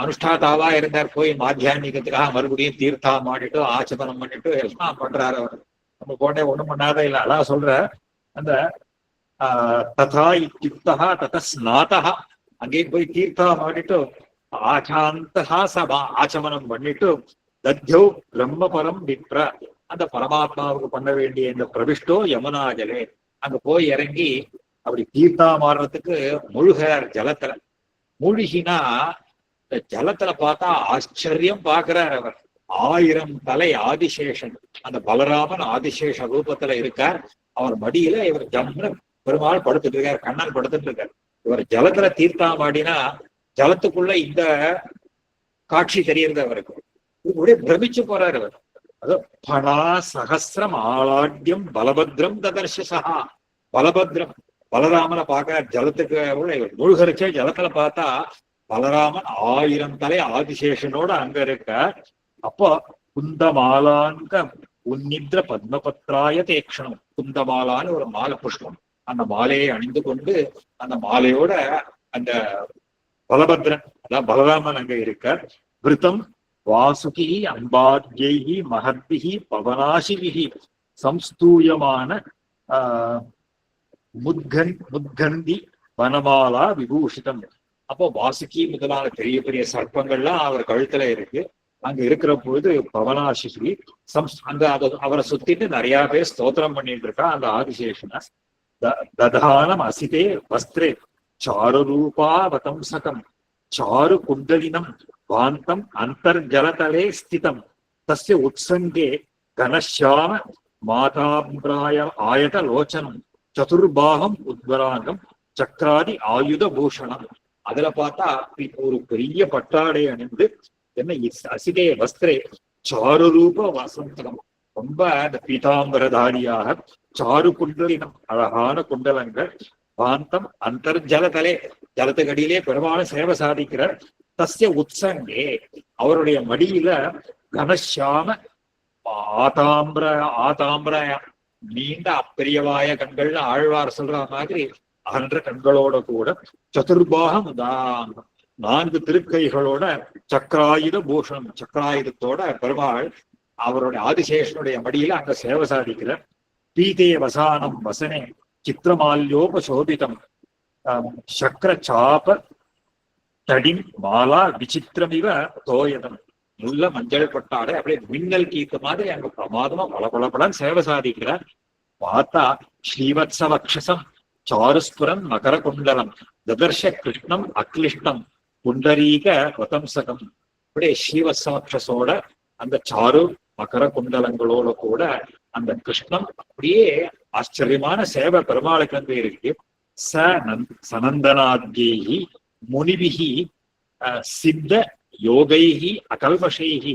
அனுஷ்டாதாவா இருந்தார். போய் மாத்தியானிகத்துக்காக மறுபடியும் தீர்த்தா மாட்டிட்டு ஆச்சபனம் பண்ணிட்டு எல்லாம் பண்றாரு அவர். நம்ம போனே ஒண்ணும் பண்ணாத இல்ல. அதான் சொல்ற, அந்த ததா இத்யுக்தா தத ஸ்நாதா, அங்கேயும் போய் தீர்த்தா மாட்டிட்டு ஆச்சாந்தா சபா ஆச்சமனம் பண்ணிட்டு தத்யோ பிரம்ம பரம் விப்ர, அந்த பரமாத்மாவுக்கு பண்ண வேண்டிய இந்த பிரவிஷ்டோ யமுனா ஜலே, அங்க போய் இறங்கி அப்படி தீர்த்தா மாறுறதுக்கு முழுகிறார் ஜலத்துல. மூழ்கினா இந்த ஜலத்துல பார்த்தா ஆச்சரியம் பார்க்கிறார் அவர். 1000 தலை ஆதிசேஷன், அந்த பலராமன் ஆதிசேஷ ரூபத்துல இருக்கார். அவர் மடியில இவர் ஜம்னு பெருமாள் படுத்துட்டு இருக்கார், கண்ணன் படுத்துட்டு இருக்கார். இவர் ஜலத்துல தீர்த்தாமாடினா ஜலத்துக்குள்ள இந்த காட்சி தெரியறது அவருக்கு. இப்படியே பிரமிச்சு போறாரு அவர். அது பணா சகசிரம் ஆளாட்யம் பலபத்ரம் ததர்ஷா. பலபத்ரம் பலராமனை பார்க்க ஜலத்துக்கு இவர் மூழ்கரிச்சே ஜலத்துல பார்த்தா பலராமன் 1000 தலை ஆதிசேஷனோட அங்க இருக்க. அப்போ குந்தமாலாங்க உன்னித்ர பத்மபத்ராய தேக்ஷணம். குந்தமாலான்னு ஒரு மாலை புஷ்பம், அந்த மாலையை அணிந்து கொண்டு அந்த மாலையோட அந்த பலபத்ரன் அதான் பலராமன் அங்க இருக்க. விருத்தம் வாசுகி அம்பாத்யி மகத்பிகி பவனாசிபிகி சம்ஸ்தூயமான முத்கந்தி வனமாலா விபூஷிதம். அப்போ வாசுகி முதலான பெரிய பெரிய சர்ப்பங்கள்லாம் அவர் கழுத்துல இருக்கு. அங்க இருக்கிற பொழுது பவனாசிபி அங்க அவரை சுத்திட்டு நிறைய பேர் ஸ்தோத்திரம் பண்ணிட்டு இருக்கா அந்த ஆதிசேஷன. ததானம் அசிதே வஸ்திரே சாருரூபா வதம்சகம் சாரு குண்டலினம் வாந்தம் அந்தர்ஜலதலே ஸ்திதம் தஸ்ய உத்சங்கே கனஷ்யாம மாதாம்பிராய ஆயத லோச்சனம் சதுர்பாகம் உத்வராங்கம் சக்கராதி ஆயுத பூஷணம். அதுல பார்த்தா ஒரு பெரிய பட்டாடை அணிந்து என்ன அசிதே வஸ்திரே சாருரூப வசந்தகம், ரொம்ப அந்த பீதாம்பரதாரியாக சாரு குண்டலினம் அழகான குண்டலங்கள் பாந்தம் அந்தர்ஜலதலே ஜலத்துக்கடியிலே பெருமாள் சேவை சாதிக்கிறார். தஸ்ய உத்சங்கே அவருடைய மடியில கனஷாம ஆதாம்பிர நீண்ட அப்பெரியவாய கண்கள்னு ஆழ்வார் சொல்ற மாதிரி அகன்ற கண்களோட கூட சதுர்பாகம் தான் 4 திருக்கைகளோட சக்கராயுத பூஷணம் சக்கராயுதத்தோட பெருமாள் அவருடைய ஆதிசேஷனுடைய மடியில அங்க சேவை சாதிக்கிறார். பீதே வசானம் வசனே சித்திரமால்யோபசோபிதம் சக்கர சாப தடிம் மாலா விசித்திரமிவ தோயதம். முள்ள மஞ்சள் பட்டாடை அப்படியே மின்னல் கீத்த மாதிரி அங்க பிரமாதமா பலபலபலன்னு சேவை சாதிக்கிறார். பார்த்தா ஸ்ரீவத்சவக்ஷசம் சாருஸ்புரம் மகர குண்டலம் ததர்ஷ கிருஷ்ணம் அக்லிஷ்டம் புண்டரீக வதம்சகம். அப்படியே ஸ்ரீவத்சவக்ஷசோட அந்த சாரு மகர குண்டலங்களோட கூட அந்த கிருஷ்ணம் அப்படியே ஆச்சரியமான சேவை பெருமாளுக்கு வந்து இருக்கு. சனந்தனாத்யேஹி முனிபிஹி சித்த யோகைஹி அகல்மஷைஹி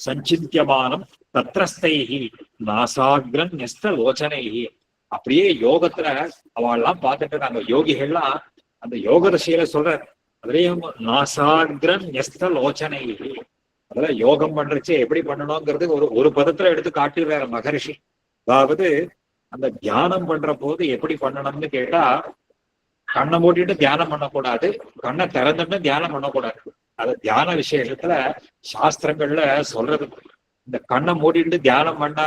சஞ்சிந்தியமானம் தத்ரஸ்தைஹி நாசாக்ரன் நெஸ்த லோச்சனைஹி. அப்படியே யோகத்துல அவெல்லாம் பார்த்துட்டு இருக்காங்க. யோகிகள்லாம் அந்த யோக திசையில சொல்ற அதுலயும் நாசாக்ரன் நெஸ்த லோச்சனைஹி. அதெல்லாம் யோகம் பண்றச்சு எப்படி பண்ணணுங்கிறது ஒரு பதத்துல எடுத்து காட்டுறாரு மகரிஷி. அதாவது அந்த தியானம் பண்ற போது எப்படி பண்ணணும்னு கேட்டா, கண்ணை மூடிட்டு தியானம் பண்ணக்கூடாது, கண்ணை திறந்துட்டு தியானம் பண்ணக்கூடாது. அது தியான விசேஷத்துல சாஸ்திரங்கள்ல சொல்றது. இந்த கண்ணை மூடிட்டு தியானம் பண்ணா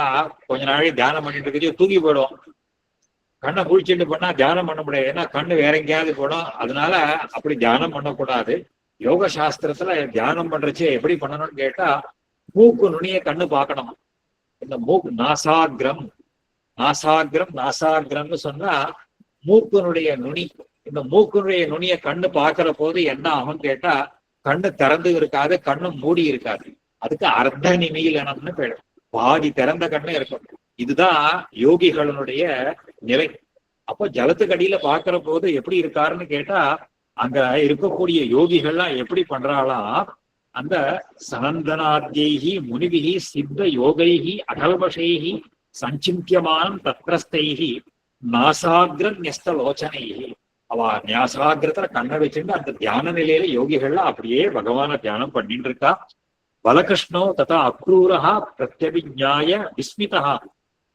கொஞ்ச நாளைக்கு தியானம் பண்ணிட்டு இருக்கிறது தூங்கி போயிடும். கண்ணை குளிச்சுட்டு பண்ணா தியானம் பண்ண முடியாது, ஏன்னா கண்ணு வேற எங்கேயாவது போடும். அதனால அப்படி தியானம் பண்ணக்கூடாது. யோக சாஸ்திரத்துல தியானம் பண்றச்சு எப்படி பண்ணணும்னு கேட்டா, மூக்கு நுனிய கண்ணு பார்க்கணும். இந்த மூக்கு நாசாகிரம் நாசாகிரம்னு சொன்னா மூக்குனுடைய நுனி. இந்த மூக்குனுடைய நுனிய கண்ணு பார்க்கிற போது என்ன ஆகும் கேட்டா, கண்ணு திறந்து இருக்காது, கண்ணு மூடி இருக்காது. அதுக்கு அர்த்த நிமீலனம்னு பேரு. பாதி திறந்த கண்ணு இருக்கும். இதுதான் யோகிகளுடைய நிலை. அப்போ ஜலத்துக்கடியில பார்க்கிற போது எப்படி இருக்காருன்னு கேட்டா, அங்க இருக்கக்கூடிய யோகிகள்லாம் எப்படி பண்றாளாம், அந்த சனந்தனாத்யைஹி முனிவிஹி சித்த யோகைஹி அகல்பஷைஹி சஞ்சிந்தியமானம் தத்ரஸ்தைஹி நாசாகிர நியஸ்த லோச்சனைஹி. அவ நியாசாகிரத்துல கண்ணை வச்சுட்டு அந்த தியான நிலையில யோகிகள்லாம் அப்படியே பகவான தியானம் பண்ணிட்டு இருக்கா. பலகிருஷ்ணோ ததா அக்ரூரஹா பிரத்யபிஜ்ஞாய விஸ்மிதா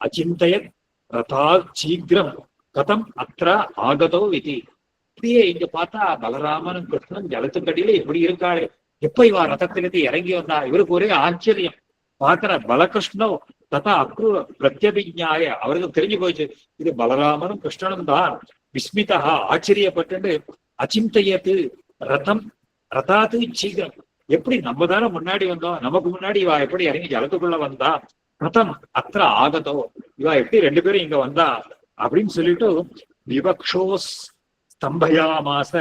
அச்சிந்தயத் ரதா சீக்கிரம் கதம் அத்ர ஆகதோ விதி. இப்படியே இங்க பார்த்தா பலராமனும் கிருஷ்ணன் ஜலத்துக்கடியில இப்படி இருக்காளே, எப்ப இவா ரதத்திலிருந்து இறங்கி வந்தா? இவருக்கு ஒரே ஆச்சரியம். பாக்குற பலகிருஷ்ணோ ததா அக்ரூர பிரத்யபிஜ்ஞாய, அவருக்கு தெரிஞ்சு போச்சு இது பலராமனும் கிருஷ்ணனும் தான். விஸ்மிதா ஆச்சரியப்பட்டு அச்சிந்தையத்து ரதம் ரதாத்து சீக்கிரம், எப்படி நம்ம தானே முன்னாடி வந்தோம், நமக்கு முன்னாடி இவா எப்படி இறங்கி ஜலத்துக்குள்ள வந்தா, ரதம் அத்திர ஆகதோ, இவா எப்படி 2 பேரும் இங்க வந்தா அப்படின்னு சொல்லிட்டு விவக்ஷோ ஸ்தம்பயாமாச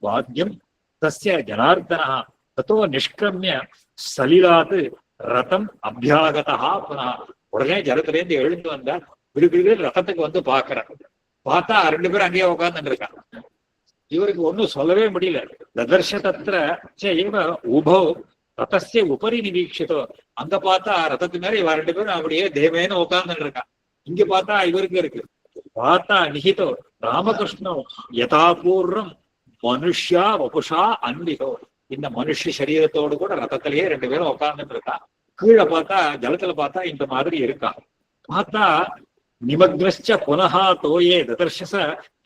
வாத்தியம் தஸ்ய ஜனார்தனா தத்தோ நிஷ்கிரமிய சலிலாத்து ரதம் அபியாகதா புனா. உடனே ஜலத்திலேருந்து எழுந்து வந்தா விடுவிடு ரதத்துக்கு வந்து பாக்குற. பார்த்தா 2 பேரும் அங்கேயே உட்கார்ந்துட்டு இருக்காங்க. இவருக்கு ஒன்னும் சொல்லவே முடியல. ததர்ஷ தத்திர உபோ ரதஸ்ய உபரி நிவீட்சிதோ. அங்க பார்த்தா ரதத்து மேல இவ 2 பேரும் அப்படியே தேவேன்னு உட்கார்ந்துட்டு இருக்கான். இங்க பார்த்தா இவருக்கு இருக்கு. பார்த்தா நிகிதோ ராமகிருஷ்ணோ யதாபூர்வம் மனுஷ்யா வபுஷா அன்பிகோ. இந்த மனுஷ சரீரத்தோடு கூட ரதத்திலேயே 2 பேரும் உட்கார்ந்துட்டு இருக்கா. கீழே பார்த்தா ஜலத்துல பார்த்தா இந்த மாதிரி இருக்கா. பார்த்தா நிமக்னச்ச புனகா தோயே ததர்ஷச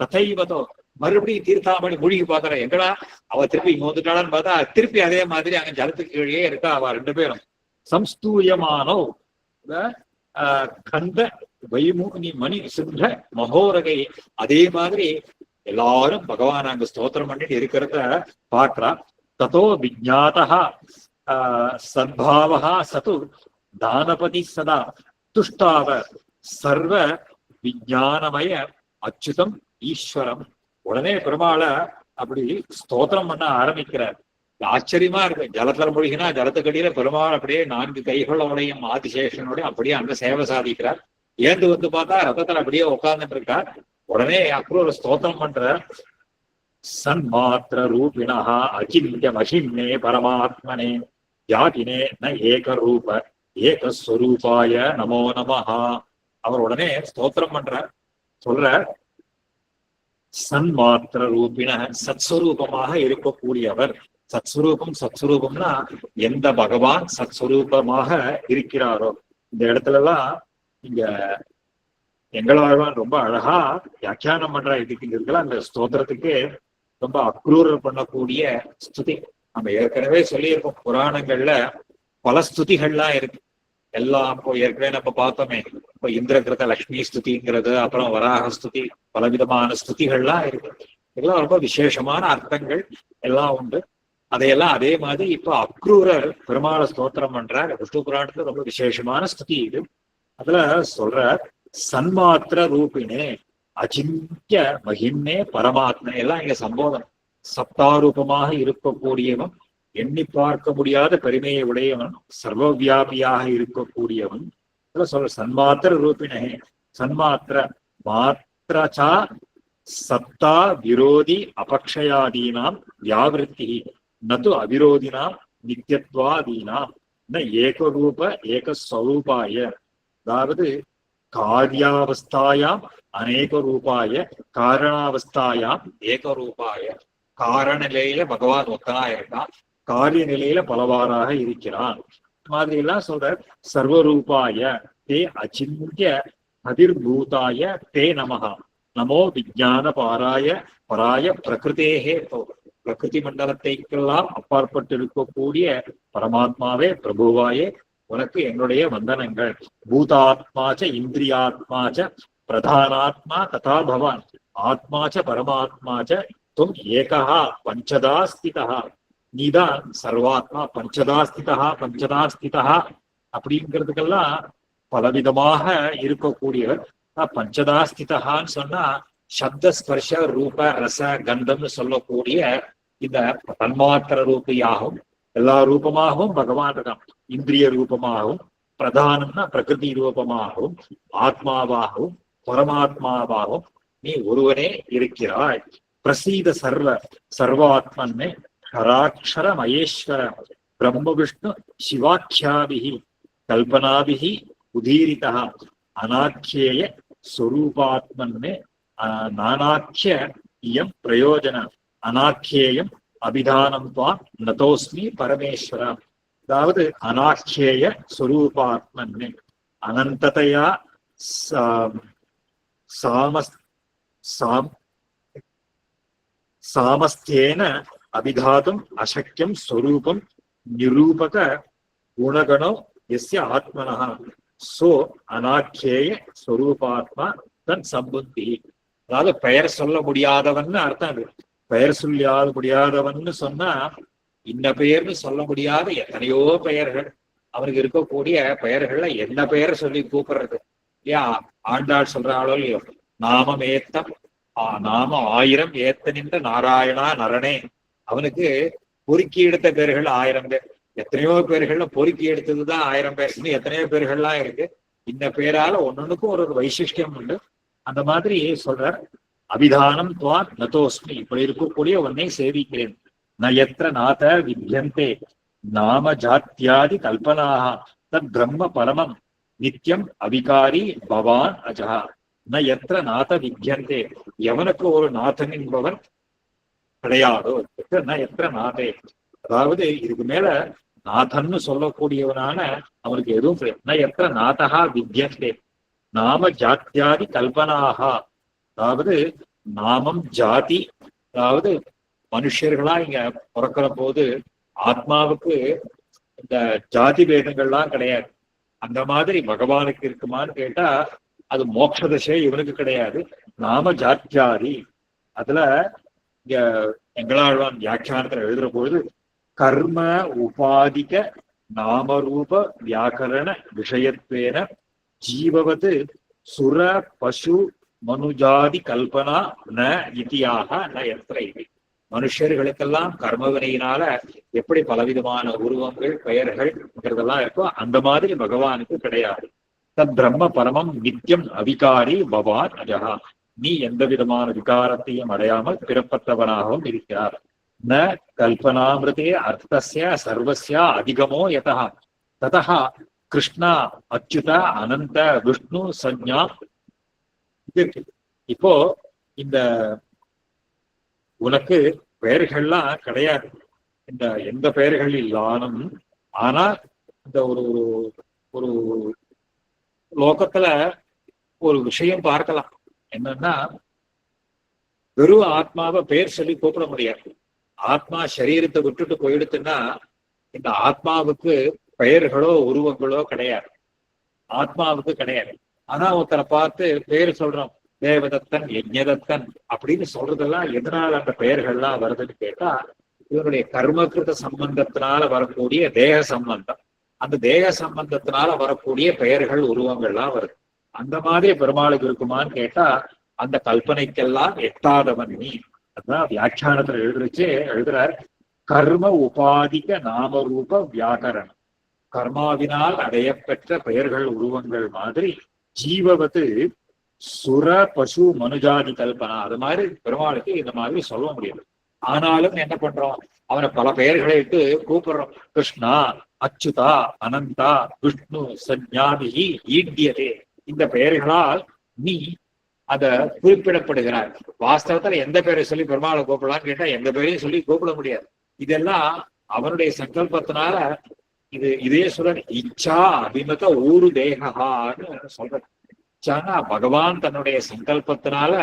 ததைவதோ. மறுபடியும் தீர்த்தாமணி மூழ்கி பாக்குற, எங்கடா அவ திருப்பி இங்க வந்துட்டாளான்னு பார்த்தா திருப்பி அதே மாதிரி அங்க ஜலத்துக்கு கீழே இருக்கா அவ 2 பேரும். சம்ஸ்தூயமானோ கந்த வைமூனி மணி சிந்த மகோரகை. அதே மாதிரி எல்லாரும் பகவான் அங்க ஸ்தோத்திரம் பண்ணிட்டு இருக்கிறத பாக்குறா. ததோ விஜாதா சத்பாவா சது தானபதி சதா துஷ்டாவ சர்வ விஜானமய அச்சுதம் ஈஸ்வரம். உடனே பெருமாளை அப்படி ஸ்தோத்திரம் பண்ண ஆரம்பிக்கிறார். ஆச்சரியமா இருக்கு. ஜலத்துல மூழ்கினா ஜலத்துக்கடியில பெருமாள் அப்படியே 4 கைகளோடையும் ஆதிசேஷனோட அப்படியே அங்க சேவை சாதிக்கிறார். ஏந்து வந்து பார்த்தா ரதத்துல அப்படியே உட்கார்ந்துட்டு இருக்கார். உடனே அக்ரூர ஸ்தோத்திரம் பண்ற. சன்மாத்திர ரூபிணா அகில்ய மகிம்னே பரமாத்மனே யாதினே ந ஏகரூப ஏகஸ்வரூபாய நமோ நமஹா. அவர் உடனே ஸ்தோத்திரம் பண்ற சொல்ற, சன்மாத்திர ரூபிண சத்ஸ்வரூபமாக இருக்கக்கூடியவர். சத்ஸ்வரூபம்னா எந்த பகவான் சத்ஸ்வரூபமாக இருக்கிறாரோ. இந்த இடத்துல எல்லாம் இங்க எங்களாழ்வான் ரொம்ப அழகா வியாக்கியானம் பண்ற இதுக்கு அந்த ஸ்தோத்திரத்துக்கு ரொம்ப அக்ரூரர் பண்ணக்கூடிய ஸ்துதி. நம்ம ஏற்கனவே சொல்லியிருக்கோம், புராணங்கள்ல பல ஸ்துதிகள்லாம் இருக்கு. எல்லாம் இப்போ ஏற்கனவே நம்ம பார்த்தோமே, இப்போ இந்திரகிருத லக்ஷ்மி ஸ்துதிங்கிறது, அப்புறம் வராக ஸ்துதி, பலவிதமான ஸ்துதிகள்லாம் இருக்கு. இதெல்லாம் ரொம்ப விசேஷமான அர்த்தங்கள் எல்லாம் உண்டு. அதையெல்லாம் அதே மாதிரி இப்ப அக்ரூரர் பெருமாளை ஸ்தோத்திரம் பண்றார். விஷ்ணு புராணத்துல ரொம்ப விசேஷமான ஸ்துதி இது. அதுல சொல்ற சன்மாத்திர ரூபினே அச்சிந்திய மகிம்னே பரமாத்மனே எல்லாம் இங்க சம்போதனம். சப்தாரூபமாக இருக்கக்கூடியவன், எண்ணி பார்க்க முடியாத பெருமையை உடையவன், சர்வவியாபியாக இருக்கக்கூடியவன் சொல்ற சன்மாத்திர ரூபினே. சன்மாத்திர மாத்திரச்சா சப்தா விரோதி அபக்ஷயாதீனாம் வியாவிருத்தி நது அவிரோதினாம் நித்தியத்வாதீனாம் ந ஏகரூப ஏகஸ்வரூபாய. அதாவது காரியாவஸ்தாயாம் அநேக ரூபாய காரணாவஸ்தாயாம் ஏகரூபாய. காரண நிலையில பகவான் ஒத்தனா இருக்கான், காரிய நிலையில பலவாறாக இருக்கிறான். மாதிரி எல்லாம் சொல்ற. சர்வரூபாய தே அச்சிந்திய அதிர்பூதாய தே நமஹா நமோ விஜான பாராய பராய பிரகிருதேகே. பிரகிருதி மண்டலத்தைக்கெல்லாம் அப்பாற்பட்டு இருக்கக்கூடிய பரமாத்மாவே, பிரபுவாயே, உனக்கு என்னுடைய வந்தனங்கள். பூதாத்மாச்ச இந்திரியாத்மாச்ச பிரதானாத்மா ததா பவான் ஆத்மாச்ச பரமாத்மாச்ச தும் ஏகா பஞ்சதா ஸ்திதா. நீதான் சர்வாத்மா, பஞ்சதா ஸ்திதா. பஞ்சதா ஸ்திதா அப்படிங்கிறதுக்கெல்லாம் பலவிதமாக இருக்கக்கூடியவர். பஞ்சதா ஸ்திதான்னு சொன்னா சப்த ஸ்பர்ஷ ரூப ரச கந்தம்னு சொல்லக்கூடிய இந்த தன்மாத்திர ரூபியாகவும் எல்லா ரூபமாகவும் பகவான் இருக்கான். இந்திரிய ரூபமாகவும், பிரதானம்னா பிரகிருதி ரூபமாகவும், ஆத்மாவாகவும் பரமாத்மாவாகவும் நீ ஒருவனே இருக்கிறாய். பிரசீத சர்வாத்மன்மே ஹராட்சர மகேஸ்வர பிரம்ம விஷ்ணு சிவாக்கியாபிஹி கல்பனாபிஹி உதீரிதா அநாக்கியேய ஸ்வரூபாத்மன்மே நானாக்கிய இயம் பிரயோஜன அநாக்கியேயம் அபிதானம் துவாம் நதோஸ்மி பரமேஸ்வர. அதாவது அநாக்கியேய ஸ்வரூபாத்மன்மே அனந்ததையா சாமஸ்தேன அபிதாதும் அசக்கியம் ஸ்வரூபம் நிரூபக குணகணோ எஸ்ய ஆத்மனः சோ அநாக்கியேய ஸ்வரூபாத்மா தன் சம்புத்தி. அதாவது பெயர் சொல்ல முடியாதவன்னு அர்த்தம். அது பெயர் சொல்ல முடியாதவன்னு சொன்னா இன்ன பெயர்னு சொல்ல முடியாத எத்தனையோ பெயர்கள் அவனுக்கு இருக்கக்கூடிய பெயர்கள்ல என்ன பெயர் சொல்லி கூப்பிடுறது இல்லையா? ஆண்டாள் சொல்றாளோ இல்லையோ, நாமம் ஏத்தம் நாம 1000 ஏத்த நின்ற நாராயணா நரனே. அவனுக்கு பொறுக்கி எடுத்த பேர்கள் 1000 பேர். எத்தனையோ பேர்கள்ல பொறுக்கி எடுத்ததுதான் 1000 பேர். இன்னும் எத்தனையோ பேர்கள்லாம் இருக்கு. இந்த பேரால ஒன்னொன்னுக்கும் ஒரு வைசிஷ்டியம் உண்டு. அந்த மாதிரி சொல்ற. அபிதானம் துவான் நதோஸ்மி, இப்படி இருக்கக்கூடிய உன்னை சேவிக்கிறேன். ந எத்திர நாத வித்யந்தே நாம ஜாத்தியாதி கல்பனாக தத் பிரம்ம பரமம் நித்தியம் அவிகாரி பவான் அஜா. ந எத்திர நாத வித்யந்தே, எவனுக்கு ஒரு நாதன் என்பவன் கிடையாதோ. ந எத்திர நாதே, அதாவது இதுக்கு மேல நாதன்னு சொல்லக்கூடியவனான அவனுக்கு எதுவும் கிடையாது. ந எத்திர நாதகா வித்யந்தே நாம ஜாத்தியாதி கல்பனாக. அதாவது நாமம் ஜாதி, அதாவது மனுஷர்களா இங்க பிறக்கிற போது ஆத்மாவுக்கு இந்த ஜாதி பேதங்கள்லாம் கிடையாது. அந்த மாதிரி பகவானுக்கு இருக்குமான்னு கேட்டா அது மோட்ச தசை இவனுக்கு கிடையாது. நாம ஜாத்தியாதி. அதுல இங்க எங்களாழ்வான் வியாக்கியானத்துல எழுதுற பொழுது கர்ம உபாதிக நாமரூப வியாக்கரண விஷயத்வேன ஜீவவது சுர பசு மனுஜாதி கல்பனா ந இதியாக ந எத்திர இது. மனுஷர்களுக்கெல்லாம் கர்மவினையினால எப்படி பலவிதமான உருவங்கள் பெயர்கள்ங்கிறதெல்லாம் இருக்கோ அந்த மாதிரி பகவானுக்கு கிடையாது. தத் பிரம்ம பரமம் நித்தியம் அவிகாரி பவான் அஜகா. நீ எந்த விதமான விகாரத்தையும் அடையாமல் பிறப்பற்றவனாகவும் இருக்கிறார். ந கல்பனாமிருதே அர்த்தஸ்ய சர்வஸ்ய அதிகமோ யதா ததா கிருஷ்ணா அச்சுத அனந்த விஷ்ணு சஞ்ஞா இருக்கு. இப்போ இந்த உனக்கு பெயர்கள்லாம் கிடையாது. இந்த எந்த பெயர்கள் இல்லாலும் ஆனா இந்த ஒரு ஒரு லோகத்துல ஒரு விஷயம் பார்க்கலாம். என்னன்னா, வெறும் ஆத்மாவை பேர் சொல்லி கூப்பிட முடியாது. ஆத்மா சரீரத்தை விட்டுட்டு போயிடுத்துன்னா இந்த ஆத்மாவுக்கு பெயர்களோ உருவங்களோ கிடையாது. ஆத்மாவுக்கு கிடையாது. ஆனா ஒருத்தரை பார்த்து பேர் சொல்றோம், தேவதத்தன், யஜ்ஞதத்தன் அப்படின்னு சொல்றதெல்லாம் எதனால அந்த பெயர்கள்லாம் வருதுன்னு கேட்டா, இவருடைய கர்மகிருத சம்பந்தத்தினால வரக்கூடிய தேக சம்பந்தம். அந்த தேக சம்பந்தத்தினால வரக்கூடிய பெயர்கள் உருவங்கள்லாம் வருது. அந்த மாதிரி பெருமாளுக்கு இருக்குமான்னு கேட்டா, அந்த கல்பனைக்கெல்லாம் எட்டாதவன் நீ. அதான் வியாக்கியானத்துல எழுதுறார், கர்ம உபாதிக நாமரூப வியாக்கரணம். கர்மாவினால் அடையப்பெற்ற பெயர்கள் உருவங்கள் மாதிரி ஜீவவது சுர பசு மனுஜாதி கல்பனா. அது மாதிரி பெருமாளுக்கு இந்த மாதிரி சொல்ல முடியாது. ஆனாலும் என்ன பண்றோம், அவனை பல பெயர்களை இட்டு கூப்பிடுறோம். கிருஷ்ணா, அச்சுதா, அனந்தா, விஷ்ணு, சஞ்ஞாதிகி, ஈட்டியதே. இந்த பெயர்களால் நீ அத குறிப்பிடப்படுகிறார். வாஸ்தவத்துல எந்த பேரை சொல்லி பெருமாளை கூப்பிடலான்னு கேட்டா எந்த பேரையும் சொல்லி கூப்பிட முடியாது. இதெல்லாம் அவனுடைய சங்கல்பத்தினால. இதே சொல்ற இச்சா அபிமத ஊரு தேகான்னு சொல்ற. இச்சானா பகவான் தன்னுடைய சங்கல்பத்தினால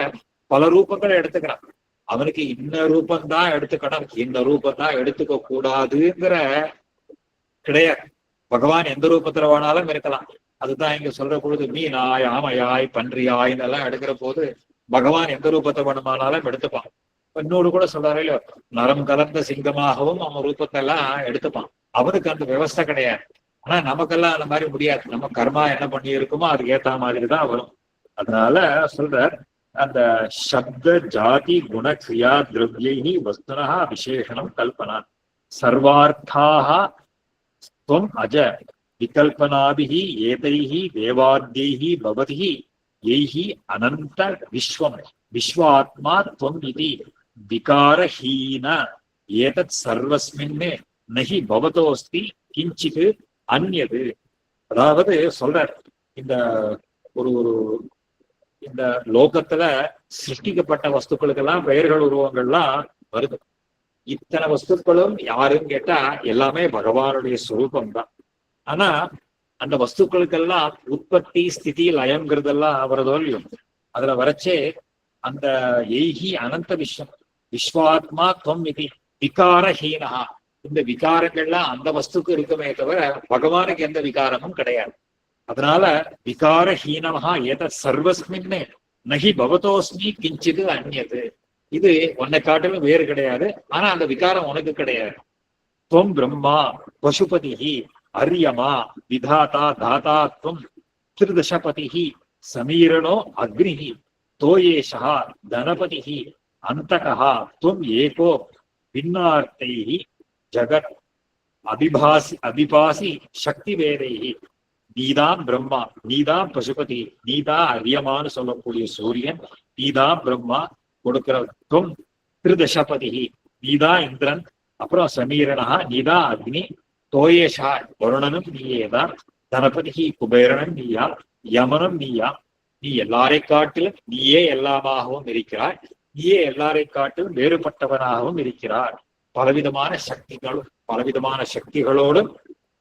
பல ரூபங்களை எடுத்துக்கிறான். அவனுக்கு இந்த ரூபந்தான் எடுத்துக்கணும், இந்த ரூபந்தான் எடுத்துக்க கூடாதுங்கிற கிடையாது. பகவான் எந்த ரூபத்துல வேணாலும் இருக்கலாம். அதுதான் இங்க சொல்ற பொழுது மீனாய், ஆமையாய், பன்றியாய் எல்லாம் எடுக்கிற போது பகவான் எந்த ரூபத்தை வேணுமானாலும் எடுத்துப்பான். இன்னொரு கூட சொல்றாரு இல்லையோ, நரம் கலந்த சிங்கமாகவும் அவன் ரூபத்தை எல்லாம் எடுத்துப்பான். அவனுக்கு அந்த விவஸ்தை கிடையாது. ஆனா நமக்கெல்லாம் அந்த மாதிரி முடியாது. நம்ம கர்மா என்ன பண்ணி இருக்குமோ அதுக்கு ஏத்த மாதிரி தான் வரும். அதனால சொல்ற அந்த சப்த ஜாதி குண கிரியா திரவியை வஸ்துனா விசேஷனம் கல்பனா சர்வார்த்தாக त्वम् अज विकल्पनाभिः एतैः देवाद्यैः भवतिः यैः अनन्त विश्वम् विश्वात्मा त्वम् इति विकारहीन एतत् सर्वस्मिन् नहि भवतोस्ति किञ्चित् अन्यत्. அதாவது சொல்றார், இந்த ஒரு இந்த லோகத்துல சிருஷ்டிக்கப்பட்ட வஸ்துக்களுக்கெல்லாம் பெயர்கள் உருவங்கள்லாம் வருது. இத்தனை வஸ்துக்களும் யாருன்னு கேட்டா எல்லாமே பகவானுடைய சுரூபம் தான். ஆனா அந்த வஸ்துக்களுக்கெல்லாம் உற்பத்தி ஸ்திதி லயம்ங்கிறதெல்லாம் வரதோ இல்லையோ, அதுல வரைச்சே அந்த எய்கி அனந்த விஸ்வம் விஸ்வாத்மா துவம் இது விகாரஹீனஹா. இந்த விகாரங்கள்லாம் அந்த வஸ்துக்கு இருக்குமே தவிர பகவானுக்கு எந்த விகாரமும் கிடையாது. அதனால விகாரஹீனமஹா ஏத சர்வஸ்மின்னு நகி பவதோஸ்மி கிஞ்சிது அந்நியது. இது உன்னை காட்டிலும் வேறு கிடையாது, ஆனா அந்த விகாரம் உனக்கு கிடையாது. துவம் பிரம்மா பசுபதிஹி அரியமா விதாதா தாதா துவம் திரிதசபதிஹி சமீரணோ அக்னிஹி தோயேஷா தனபதிஹி அந்தகா துவம் ஏகோ பின்னார்த்தைஹி ஜகத் அபிபாசி சக்தி வேதைஹி. நீதான் பிரம்மா, நீதான் பசுபதி, நீதான் அரியமான்னு சொல்லக்கூடிய சூரியன், நீதான் பிரம்மா கொடுக்கிற துவம் திரிதசபதி, நீதான் இந்திரன், அப்புறம் சமீரனா நீதான் அக்னி, தோயேஷா வருணனும் நீயேதான், தனபதி குபேரனும் நீயா, யமனும் நீயா. நீ எல்லாரை காட்டிலும் நீயே எல்லாமாகவும் இருக்கிறாய், நீயே எல்லாரை காட்டிலும் வேறுபட்டவனாகவும் இருக்கிறார். பலவிதமான சக்திகளும் பலவிதமான சக்திகளோடும்.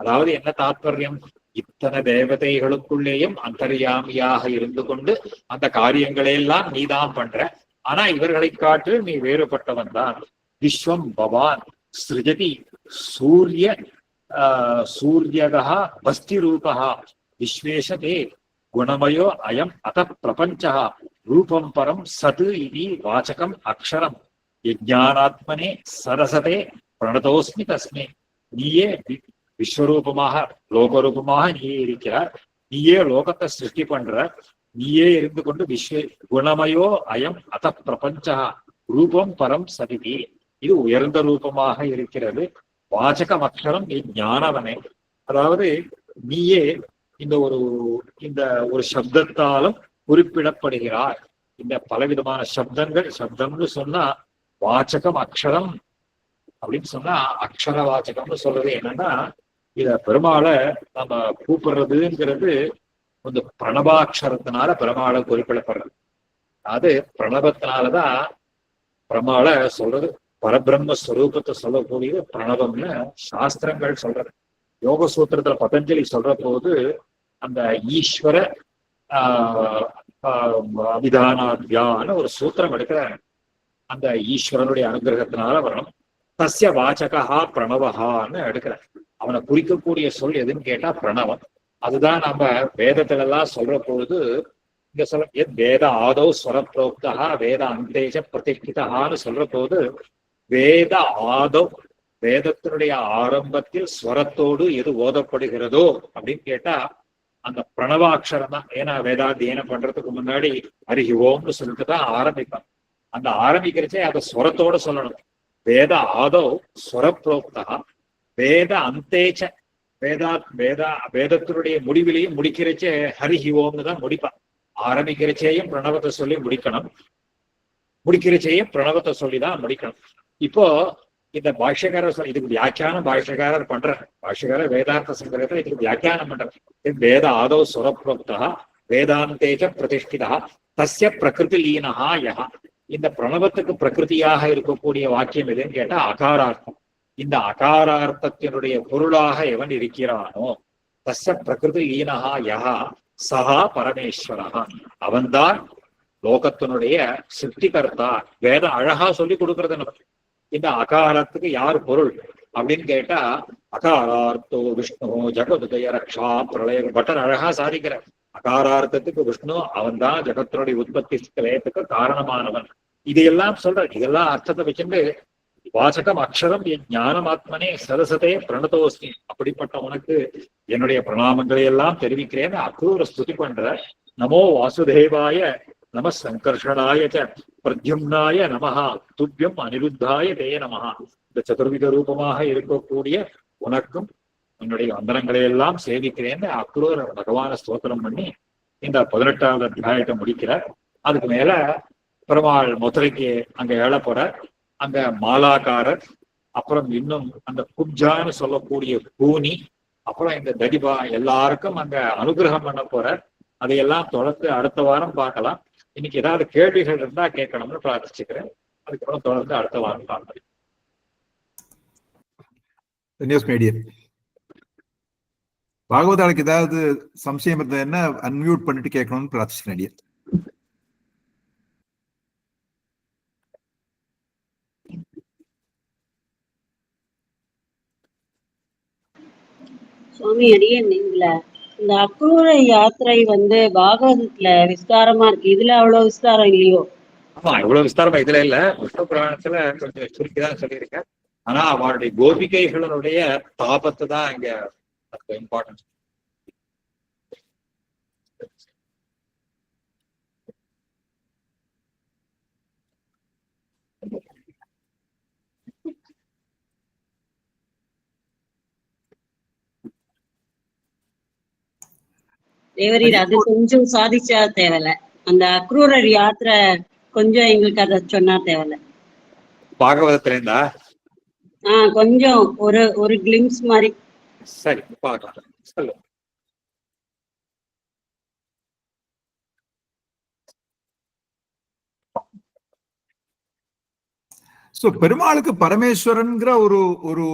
அதாவது என்ன தாத்பரியம், இத்தனை தேவதைகளுக்குள்ளேயும் அந்தர்யாமியாக இருந்து கொண்டு அந்த காரியங்களையெல்லாம் நீதான் பண்ற. ஆனா இவர்களை காட்டு நீ வேறுபட்டவன் தான். விஸ்வம் பவான் சிருஜதி சூரிய சூரியகா பஸ்தி ரூபா விஸ்வேஷதே குணமயோ அயம் அத பிரபஞ்ச ரூபம் பரம் சது இது வாச்சகம் அக்ஷரம் யஜ்ஞானாத்மனே சரசதே பிரணதோஸ்மி தஸ்மே. நீயே விஸ்வரூபமாக லோகரூபமாக நீயே இருக்கிறார், நீயே லோகத்தை சிருஷ்டி பண்ற, நீயே இருந்து கொண்டு குணமயோ அயம் அத பிரபஞ்ச ரூபம் பரம் சதிதி. இது உயர்ந்த ரூபமாக இருக்கிறது. வாச்சகம் அக்ஷரம் நீ ஞானவனே. அதாவது நீயே இந்த ஒரு சப்தத்தாலும் குறிப்பிடப்படுகிறார். இந்த பலவிதமான சப்தங்கள், சப்தம்னு சொன்னா வாச்சகம் அக்ஷரம் அப்படின்னு சொன்னா அக்ஷர வாச்சகம்னு சொல்றது என்னன்னா, இத பெருமாளை நம்ம கூப்பிடுறதுங்கிறது கொஞ்சம் பிரணபாட்சரத்தினால பெருமாளை குறிப்பிடப்படுறது. அது பிரணவத்தினாலதான் பெருமாளை சொல்றது. பரபிரம்ம ஸ்வரூபத்தை சொல்லக்கூடியது பிரணவம்னு சாஸ்திரங்கள் சொல்றது. யோக சூத்திரத்துல பதஞ்சலி சொல்ற போது அந்த ஈஸ்வர அபிதானாத்யான்னு ஒரு சூத்திரம் எடுக்கிற அந்த ஈஸ்வரனுடைய அனுகிரகத்தினால வரணும். தஸ்ய வாச்சகா பிரணவகான்னு எடுக்கிற அவனை குறிக்கக்கூடிய சொல் எதுன்னு கேட்டா பிரணவம். அதுதான் நம்ம வேதத்துல எல்லாம் சொல்ற பொழுது இங்க சொல்ல வேத ஆதோ ஸ்வரப்ரோக்தா வேத அந்தேஜ பிரதிஷ்டிதான்னு சொல்ற போது வேத ஆதோ வேதத்தினுடைய ஆரம்பத்தில் ஸ்வரத்தோடு எது ஓதப்படுகிறதோ அப்படின்னு கேட்டா அந்த பிரணவாட்சரம் தான். ஏன்னா வேதாத்தியனம் பண்றதுக்கு முன்னாடி ஹரி ஓம்னு சொல்லிட்டு தான் ஆரம்பிப்பாங்க. அந்த ஆரம்பிக்கிறச்சே அதை ஸ்வரத்தோட சொல்லணும். வேத ஆதோ ஸ்வரப்ரோக்தா வேத அந்தேச்ச வேதத்தினுடைய முடிவிலையும் முடிக்கிறச்சே ஹரிஹி ஓம்னு தான் முடிப்பான். ஆரம்பிக்கிறச்சேயும் பிரணவத்தை சொல்லி முடிக்கணும், முடிக்கிறச்சேயும் பிரணவத்தை சொல்லிதான் முடிக்கணும். இப்போ இந்த பாஷ்யக்காரர் இதுக்கு வியாக்கியானம் பாஷ்யக்காரர் பண்ற பாஷ்யக்காரர் வேதாந்த சங்கரத்தை இதுக்கு வியாக்கியானம் பண்ற வேத ஆதோ சுரப்ரோக்தா வேதாந்தேஜ பிரதிஷ்டிதா தஸ்ய பிரகிருதி லீனஹா யஹா. இந்த பிரணவத்துக்கு பிரகிருதியாக இருக்கக்கூடிய வாக்கியம் எதுன்னு கேட்டா அகாரார்த்தம். இந்த அகாரார்த்தத்தினுடைய பொருளாக எவன் இருக்கிறானோ தஸ்ய பிரகிருதி லீனஹா யஹா சஹா பரமேஸ்வரஹா, அவன்தான் லோகத்தினுடைய சிருஷ்டிகர்த்தா. வேதம் அழகா சொல்லி கொடுக்கறது நமக்கு. இந்த அகாரத்துக்கு யார் பொருள் அப்படின்னு கேட்டா அகாரார்த்தோ விஷ்ணு ஜகதுதய ரக்ஷா பிரளய பட்டர் அழகா சாதிக்கிற அகாரார்த்தத்துக்கு விஷ்ணு அவன் தான் ஜகத்தினுடைய உற்பத்தி லயத்துக்கு காரணமானவன். இதையெல்லாம் சொல்ற இதெல்லாம் அர்த்தத்தை வச்சுட்டு வாசகம் அக்ஷரம் என் ஞானமாத்மனே சரசதே பிரணதோஸ்மி, அப்படிப்பட்ட உனக்கு என்னுடைய பிரணாமங்களை எல்லாம் தெரிவிக்கிறேன்னு அக்ரூர ஸ்துதி பண்ற. நமோ வாசுதேவாய நம சங்கர்ஷனாய பிரத்யும்னாய நமஹா துப்யம் அனிருத்தாய தே நமஹா. இந்த சதுர்வித ரூபமாக இருக்கக்கூடிய உனக்கும் உன்னுடைய வந்தனங்களை எல்லாம் சேவிக்கிறேன்னு அக்ரூர பகவான ஸ்தோத்திரம் பண்ணி இந்த 18வது அத்தியாயத்தை முடிக்கிறார். அதுக்கு மேல பெருமாள் மதுரைக்கு அங்க ஏழ போற அங்க மாலாக்காரர், அப்புறம் இன்னும் அந்த குப்ஜான்னு சொல்லக்கூடிய பூனி, அப்புறம் இந்த தடிபா எல்லாருக்கும் அங்க அனுகிரகம் பண்ண போற. அதையெல்லாம் தொடர்ந்து அடுத்த வாரம் பார்க்கலாம். இன்னைக்கு ஏதாவது கேள்விகள் இருந்தா கேட்கணும்னு பிரார்த்திச்சுக்கிறேன். அதுக்கப்புறம் தொடர்ந்து அடுத்த வாரம் பார்க்கலாம். பாகவதாளுக்கு ஏதாவது சம்சயம் இருந்ததுன்னா அன்மியூட் பண்ணிட்டு கேட்கணும்னு பிரார்த்திச்சுக்கிறேன். சுவாமி அடியேன், நீங்கள இந்த அக்ரூர யாத்திரை பாகவதத்துல விஸ்தாரமா இருக்கு, இதுல அவ்வளவு விஸ்தாரம் இல்லையோ? ஆமா, இவ்வளவு விஸ்தாரமா இதுல இல்ல. விஷ்ணு புராணத்துல கொஞ்சம் சுருக்கிதான் சொல்லியிருக்கேன். ஆனா அவருடைய கோபிகைகளுடைய தாபத்தை தான் இங்க இம்பார்ட்டன்ஸ். தேவரீர் அது கொஞ்சம் சாதிச்சா தேவையில்ல. அந்த அக்ரூரர் யாத்திரை கொஞ்சம் எங்களுக்கு அதை சொன்னா தேவையில்ல. பாகவதத்துல இருந்தா கொஞ்சம் ஒரு கிளிம்ஸ் மாதிரி. சரி, பார்க்கலாம். சொல்லு. பெருமாளுக்கு பரமேஸ்வரன்கிற ஒரு ஒரு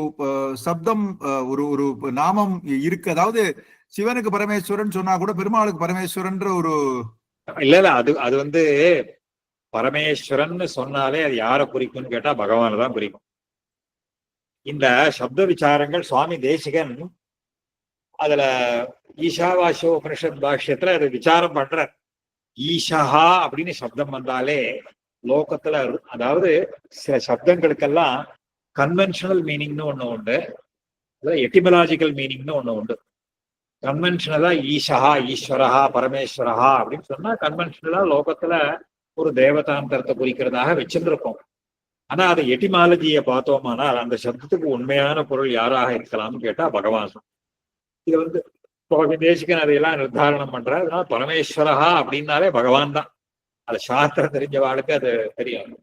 சப்தம், ஒரு ஒரு நாமம் இருக்கு. அதாவது சிவனுக்கு பரமேஸ்வரன் சொன்னா கூட பெருமாளுக்கு பரமேஸ்வரன்ற ஒரு இல்ல அது பரமேஸ்வரன் சொன்னாலே அது யாரை குறிக்கும்னு கேட்டா பகவான தான் குறிக்கும். இந்த சப்த விசாரங்கள் சுவாமி தேசிகன் அதுல ஈஷாவாசோ உபனிஷத் பாஷ்யத்துல அது விசாரம் பண்ற. ஈஷா அப்படின்னு சப்தம் வந்தாலே லோகத்துல, அதாவது சில சப்தங்களுக்கெல்லாம் கன்வென்ஷனல் மீனிங்னு ஒண்ணு உண்டு, எட்டிமலாஜிக்கல் மீனிங்னு ஒண்ணு உண்டு. கன்வென்ஷனலா ஈஷா ஈஸ்வரஹா பரமேஸ்வரஹா அப்படின்னு சொன்னா கன்வென்ஷனலா லோகத்துல ஒரு தேவதாந்தரத்தை குறிக்கிறதாக வச்சிருந்திருக்கோம். ஆனா அது எட்டிமாலஜியை பார்த்தோமானால் அந்த சப்தத்துக்கு உண்மையான பொருள் யாராக இருக்கலாம்னு கேட்டா பகவான். இது சுவாமி தேசிகன் அதையெல்லாம் நிர்தாரணம் பண்ற. அதனால பரமேஸ்வரஹா அப்படின்னாலே பகவான் தான். அது சாஸ்திரம் தெரிஞ்சவாளுக்கு அது தெரியும்.